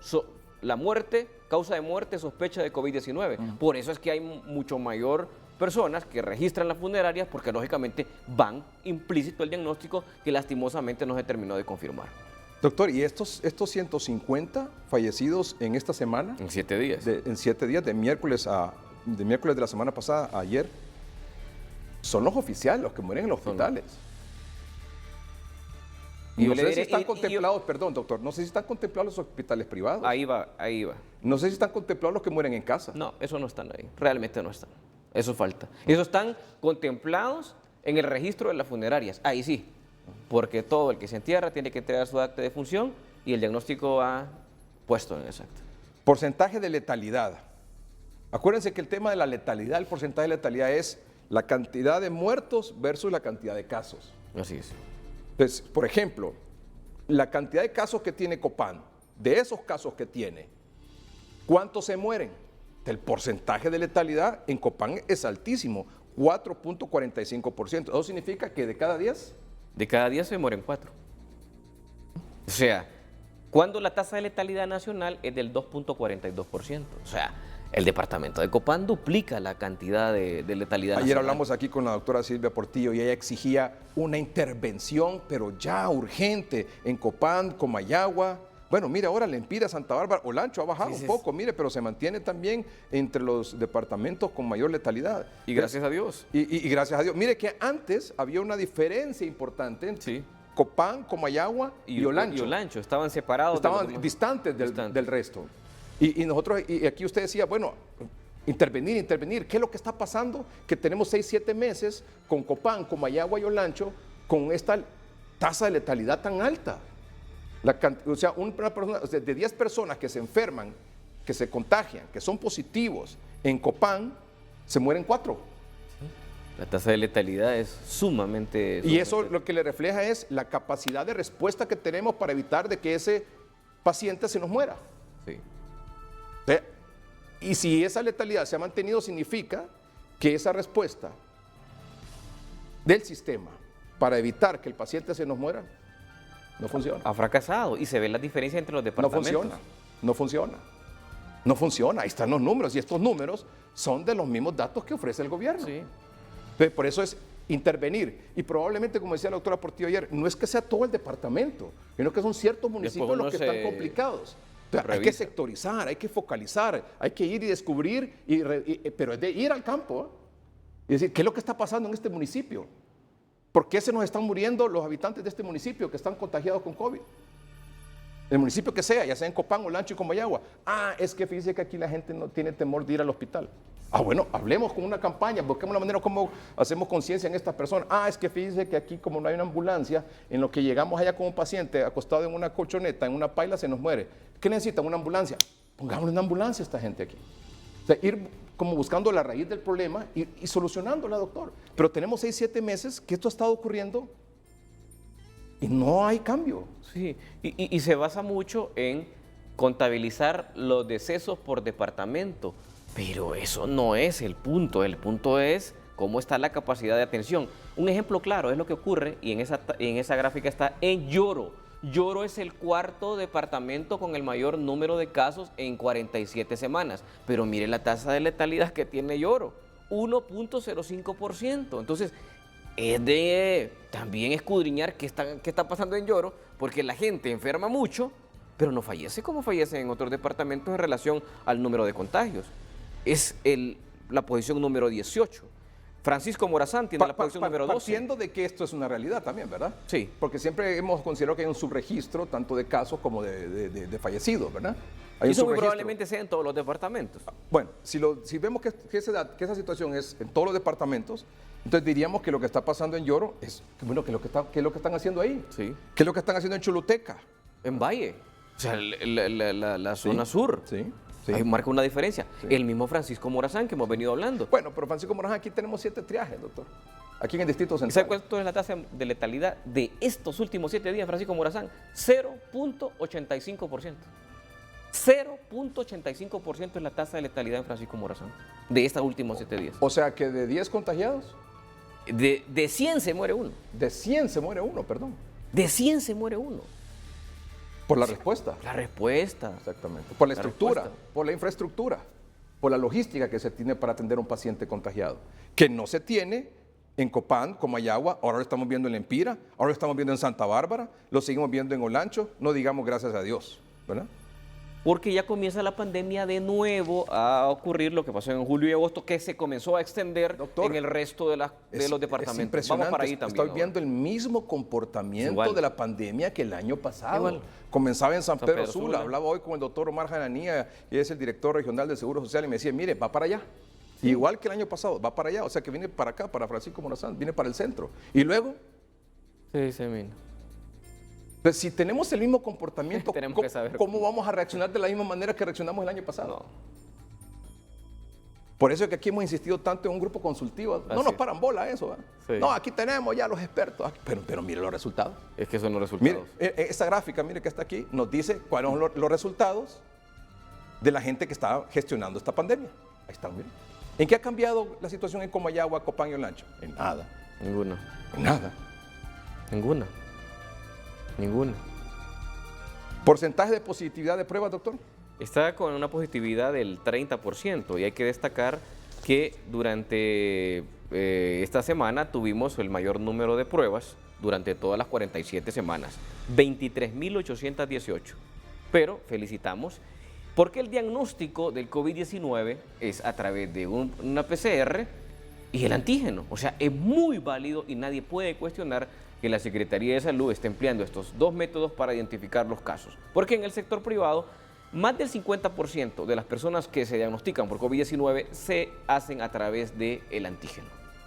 La muerte, causa de muerte, sospecha de COVID-19. Por eso es que hay mucho mayor personas que registran las funerarias, porque lógicamente van implícito el diagnóstico que lastimosamente no se terminó de confirmar. Doctor, ¿y estos 150 fallecidos en esta semana? En 7 días. En 7 días, de miércoles de la semana pasada a ayer. Son los oficiales los que mueren en los hospitales. Y no sé si están contemplados, perdón, doctor, no sé si están contemplados los hospitales privados. Ahí va. No sé si están contemplados los que mueren en casa. No, esos no están ahí, realmente no están. Eso falta. Esos están contemplados en el registro de las funerarias, ahí sí, porque todo el que se entierra tiene que entregar su acta de defunción y el diagnóstico va puesto en esa acta. Porcentaje de letalidad. Acuérdense que el tema de la letalidad, el porcentaje de letalidad es la cantidad de muertos versus la cantidad de casos. Así es. Entonces, por ejemplo, la cantidad de casos que tiene Copán, de esos casos que tiene, ¿cuántos se mueren? El porcentaje de letalidad en Copán es altísimo, 4.45%. ¿Eso significa que de cada 10? De cada 10 se mueren 4. O sea, cuando la tasa de letalidad nacional es del 2.42%. O sea, el departamento de Copán duplica la cantidad de letalidad nacional. Ayer hablamos aquí con la doctora Silvia Portillo y ella exigía una intervención, pero ya urgente, en Copán, Comayagua. Bueno, mire, ahora Lempira, Santa Bárbara, Olancho ha bajado un poco, mire, pero se mantiene también entre los departamentos con mayor letalidad. Y gracias a Dios. Y gracias a Dios. Mire que antes había una diferencia importante entre Copán, Comayagua y Olancho. Y Olancho, estaban separados. Estaban distantes del resto. Y nosotros, y aquí usted decía, bueno, intervenir, ¿qué es lo que está pasando? Que tenemos 6, 7 meses con Copán, Comayagua y Olancho con esta tasa de letalidad tan alta. O sea, una persona, de 10 personas que se enferman que se contagian, que son positivos en Copán, se mueren 4. La tasa de letalidad es sumamente... Y eso lo que le refleja es la capacidad de respuesta que tenemos para evitar de que ese paciente se nos muera. Sí. Y si esa letalidad se ha mantenido, significa que esa respuesta del sistema para evitar que el paciente se nos muera no funciona. Ha fracasado y se ve la diferencia entre los departamentos. No funciona. Ahí están los números y estos números son de los mismos datos que ofrece el gobierno. Sí. Entonces, por eso es intervenir. Y probablemente, como decía la doctora Portillo ayer, no es que sea todo el departamento, sino que son ciertos municipios los que están complicados. Entonces, hay que sectorizar, hay que focalizar, hay que ir y descubrir, pero es de ir al campo y decir, ¿qué es lo que está pasando en este municipio? ¿Por qué se nos están muriendo los habitantes de este municipio que están contagiados con COVID? El municipio que sea, ya sea en Copán, Olancho y Comayagua. Es que fíjese que aquí la gente no tiene temor de ir al hospital. Bueno, hablemos con una campaña, busquemos la manera como hacemos conciencia en estas personas. Es que fíjese que aquí como no hay una ambulancia, en lo que llegamos allá con un paciente acostado en una colchoneta, en una paila, se nos muere. ¿Qué necesitan? Una ambulancia. Pongámosle una ambulancia a esta gente aquí. O sea, ir como buscando la raíz del problema y solucionándola, doctor. Pero tenemos 6, 7 meses que esto ha estado ocurriendo y no hay cambio. Sí, y se basa mucho en contabilizar los decesos por departamento, pero eso no es el punto es cómo está la capacidad de atención. Un ejemplo claro es lo que ocurre, y en esa gráfica está en Lloro. Lloro es el 4º departamento con el mayor número de casos en 47 semanas, pero mire la tasa de letalidad que tiene Lloro, 1.05%. Entonces, es de también escudriñar qué está pasando en Lloro, porque la gente enferma mucho, pero no fallece como fallece en otros departamentos en relación al número de contagios. Es la posición número 18. Francisco Morazán tiene la posición número 12. Partiendo de que esto es una realidad también, ¿verdad? Sí. Porque siempre hemos considerado que hay un subregistro tanto de casos como de fallecidos, ¿verdad? Hay eso muy probablemente sea en todos los departamentos. Bueno, si vemos que esa situación es en todos los departamentos, entonces diríamos que lo que está pasando en Lloro es, bueno, ¿qué es lo que están haciendo ahí? Sí. ¿Qué es lo que están haciendo en Choluteca? En Valle. O sea, la zona sur. Sí. Ahí marca una diferencia. Sí. El mismo Francisco Morazán que hemos venido hablando. Bueno, pero Francisco Morazán, aquí tenemos 7 triajes, doctor. Aquí en el Distrito Central. ¿Sabe cuánto es la tasa de letalidad de estos últimos 7 días, Francisco Morazán? 0.85%. 0.85% es la tasa de letalidad en Francisco Morazán de estos últimos 7 días. O sea que de 10 contagiados. De 100 se muere uno. De 100 se muere uno, perdón. De 100 se muere uno. Por la respuesta. La respuesta. Exactamente. Por la estructura, por la infraestructura, por la logística que se tiene para atender a un paciente contagiado. Que no se tiene en Copán, Comayagua, ahora lo estamos viendo en Lempira, ahora lo estamos viendo en Santa Bárbara, lo seguimos viendo en Olancho, no digamos gracias a Dios, ¿verdad? Porque ya comienza la pandemia de nuevo a ocurrir lo que pasó en julio y agosto, que se comenzó a extender, doctor, en el resto de los departamentos. Es impresionante. Vamos para ahí también. Estoy viendo el mismo comportamiento de la pandemia que el año pasado. Igual. Comenzaba en San Pedro Sula. Hablaba hoy con el doctor Omar Jananía, que es el director regional del Seguro Social, y me decía, mire, va para allá. Sí. Igual que el año pasado, va para allá. O sea que viene para acá, para Francisco Morazán, viene para el centro. Y luego... Sí, se mira. Pues si tenemos el mismo comportamiento, ¿cómo vamos a reaccionar de la misma manera que reaccionamos el año pasado? No. Por eso es que aquí hemos insistido tanto en un grupo consultivo. No nos paran bola eso. Sí. No, aquí tenemos ya los expertos. Pero mire los resultados. Es que son los resultados. Mire, esa gráfica, mire que está aquí, nos dice cuáles son los resultados de la gente que está gestionando esta pandemia. Ahí están, mire. ¿En qué ha cambiado la situación en Comayagua, Copán y Olancho? En nada. Ninguna. En nada. Ninguna. ¿Porcentaje de positividad de pruebas, doctor? Está con una positividad del 30% y hay que destacar que durante esta semana tuvimos el mayor número de pruebas durante todas las 47 semanas, 23.818. Pero felicitamos porque el diagnóstico del COVID-19 es a través de una PCR y el antígeno. O sea, es muy válido y nadie puede cuestionar que la Secretaría de Salud esté empleando estos 2 métodos para identificar los casos. Porque en el sector privado, más del 50% de las personas que se diagnostican por COVID-19 se hacen a través del antígeno.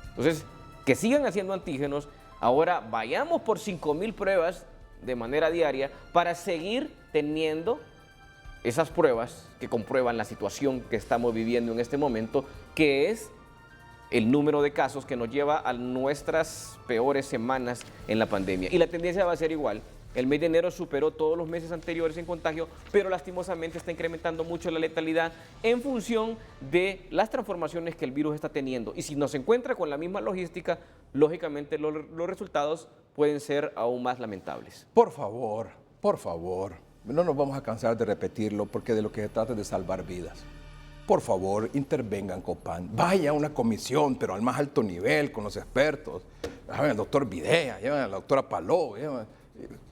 Entonces, que sigan haciendo antígenos, ahora vayamos por 5.000 pruebas de manera diaria para seguir teniendo esas pruebas que comprueban la situación que estamos viviendo en este momento, que es el número de casos que nos lleva a nuestras peores semanas en la pandemia. Y la tendencia va a ser igual. El mes de enero superó todos los meses anteriores en contagio, pero lastimosamente está incrementando mucho la letalidad en función de las transformaciones que el virus está teniendo. Y si nos encuentra con la misma logística, lógicamente los resultados pueden ser aún más lamentables. Por favor, no nos vamos a cansar de repetirlo porque de lo que se trata es de salvar vidas. Por favor, intervengan, Copán. Vaya a una comisión, pero al más alto nivel, con los expertos. Lleven al doctor Videa, lleven a la doctora Paló,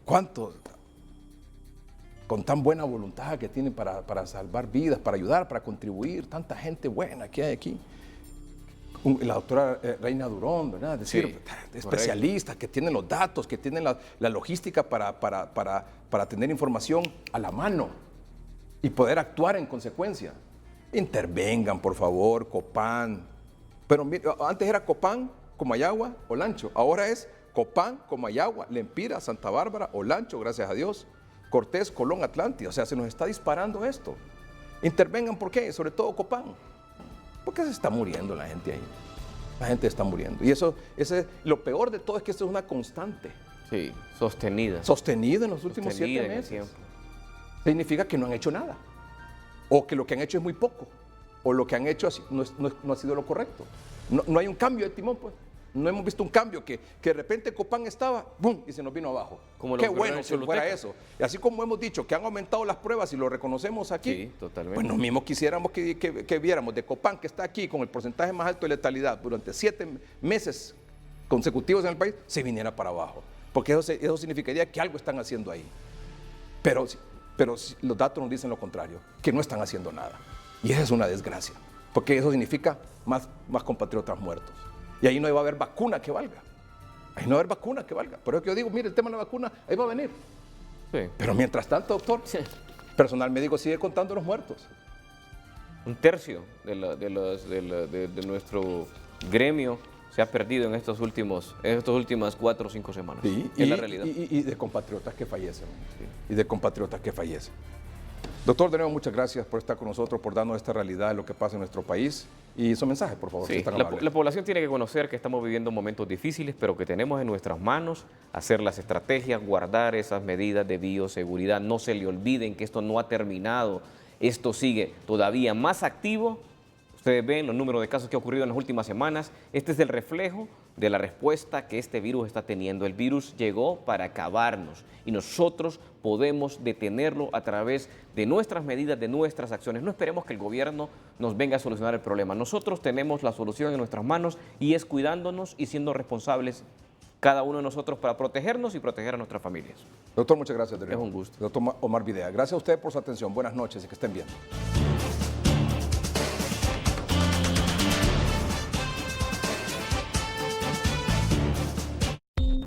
¿cuántos? Con tan buena voluntad que tienen para salvar vidas, para ayudar, para contribuir. Tanta gente buena que hay aquí. La doctora Reina Durón, ¿verdad? Es decir, sí, especialistas que tienen los datos, que tienen la logística para tener información a la mano y poder actuar en consecuencia. Intervengan, por favor, Copán. Pero antes era Copán, Comayagua, Olancho. Ahora es Copán, Comayagua, Lempira, Santa Bárbara, Olancho, gracias a Dios, Cortés, Colón, Atlántida. O sea, se nos está disparando esto. Intervengan, ¿por qué? Sobre todo Copán. Porque se está muriendo la gente ahí. La gente está muriendo. Y lo peor de todo es que esto es una constante. Sí, sostenida. Sostenida en los últimos 7 meses. Significa que no han hecho nada. O que lo que han hecho es muy poco. O lo que han hecho no ha sido lo correcto. No hay un cambio de timón, pues. No hemos visto un cambio que de repente Copán estaba, ¡bum!, y se nos vino abajo. Qué bueno que fuera eso. Y así como hemos dicho que han aumentado las pruebas y lo reconocemos aquí, sí, totalmente. Pues lo mismo quisiéramos que viéramos de Copán, que está aquí con el porcentaje más alto de letalidad durante 7 meses consecutivos en el país, se viniera para abajo. Porque eso significaría que algo están haciendo ahí. Pero los datos nos dicen lo contrario, que no están haciendo nada. Y esa es una desgracia, porque eso significa más compatriotas muertos. Y ahí no va a haber vacuna que valga. Ahí no va a haber vacuna que valga. Por eso que yo digo, mire, el tema de la vacuna, ahí va a venir. Sí. Pero mientras tanto, doctor, personal médico sigue contando los muertos. 1/3 de nuestro gremio se ha perdido en estas últimas 4 o 5 semanas. Sí, es la realidad. Y de compatriotas que fallecen. Sí. Y de compatriotas que fallecen. Doctor, de nuevo, muchas gracias por estar con nosotros, por darnos esta realidad de lo que pasa en nuestro país. Y su mensaje, por favor. Sí, la población tiene que conocer que estamos viviendo momentos difíciles, pero que tenemos en nuestras manos hacer las estrategias, guardar esas medidas de bioseguridad. No se le olviden que esto no ha terminado. Esto sigue todavía más activo. Ustedes ven los números de casos que ha ocurrido en las últimas semanas. Este es el reflejo de la respuesta que este virus está teniendo. El virus llegó para acabarnos y nosotros podemos detenerlo a través de nuestras medidas, de nuestras acciones. No esperemos que el gobierno nos venga a solucionar el problema. Nosotros tenemos la solución en nuestras manos y es cuidándonos y siendo responsables cada uno de nosotros para protegernos y proteger a nuestras familias. Doctor, muchas gracias. Es un gusto. Doctor Omar Videa, gracias a usted por su atención. Buenas noches y que estén bien.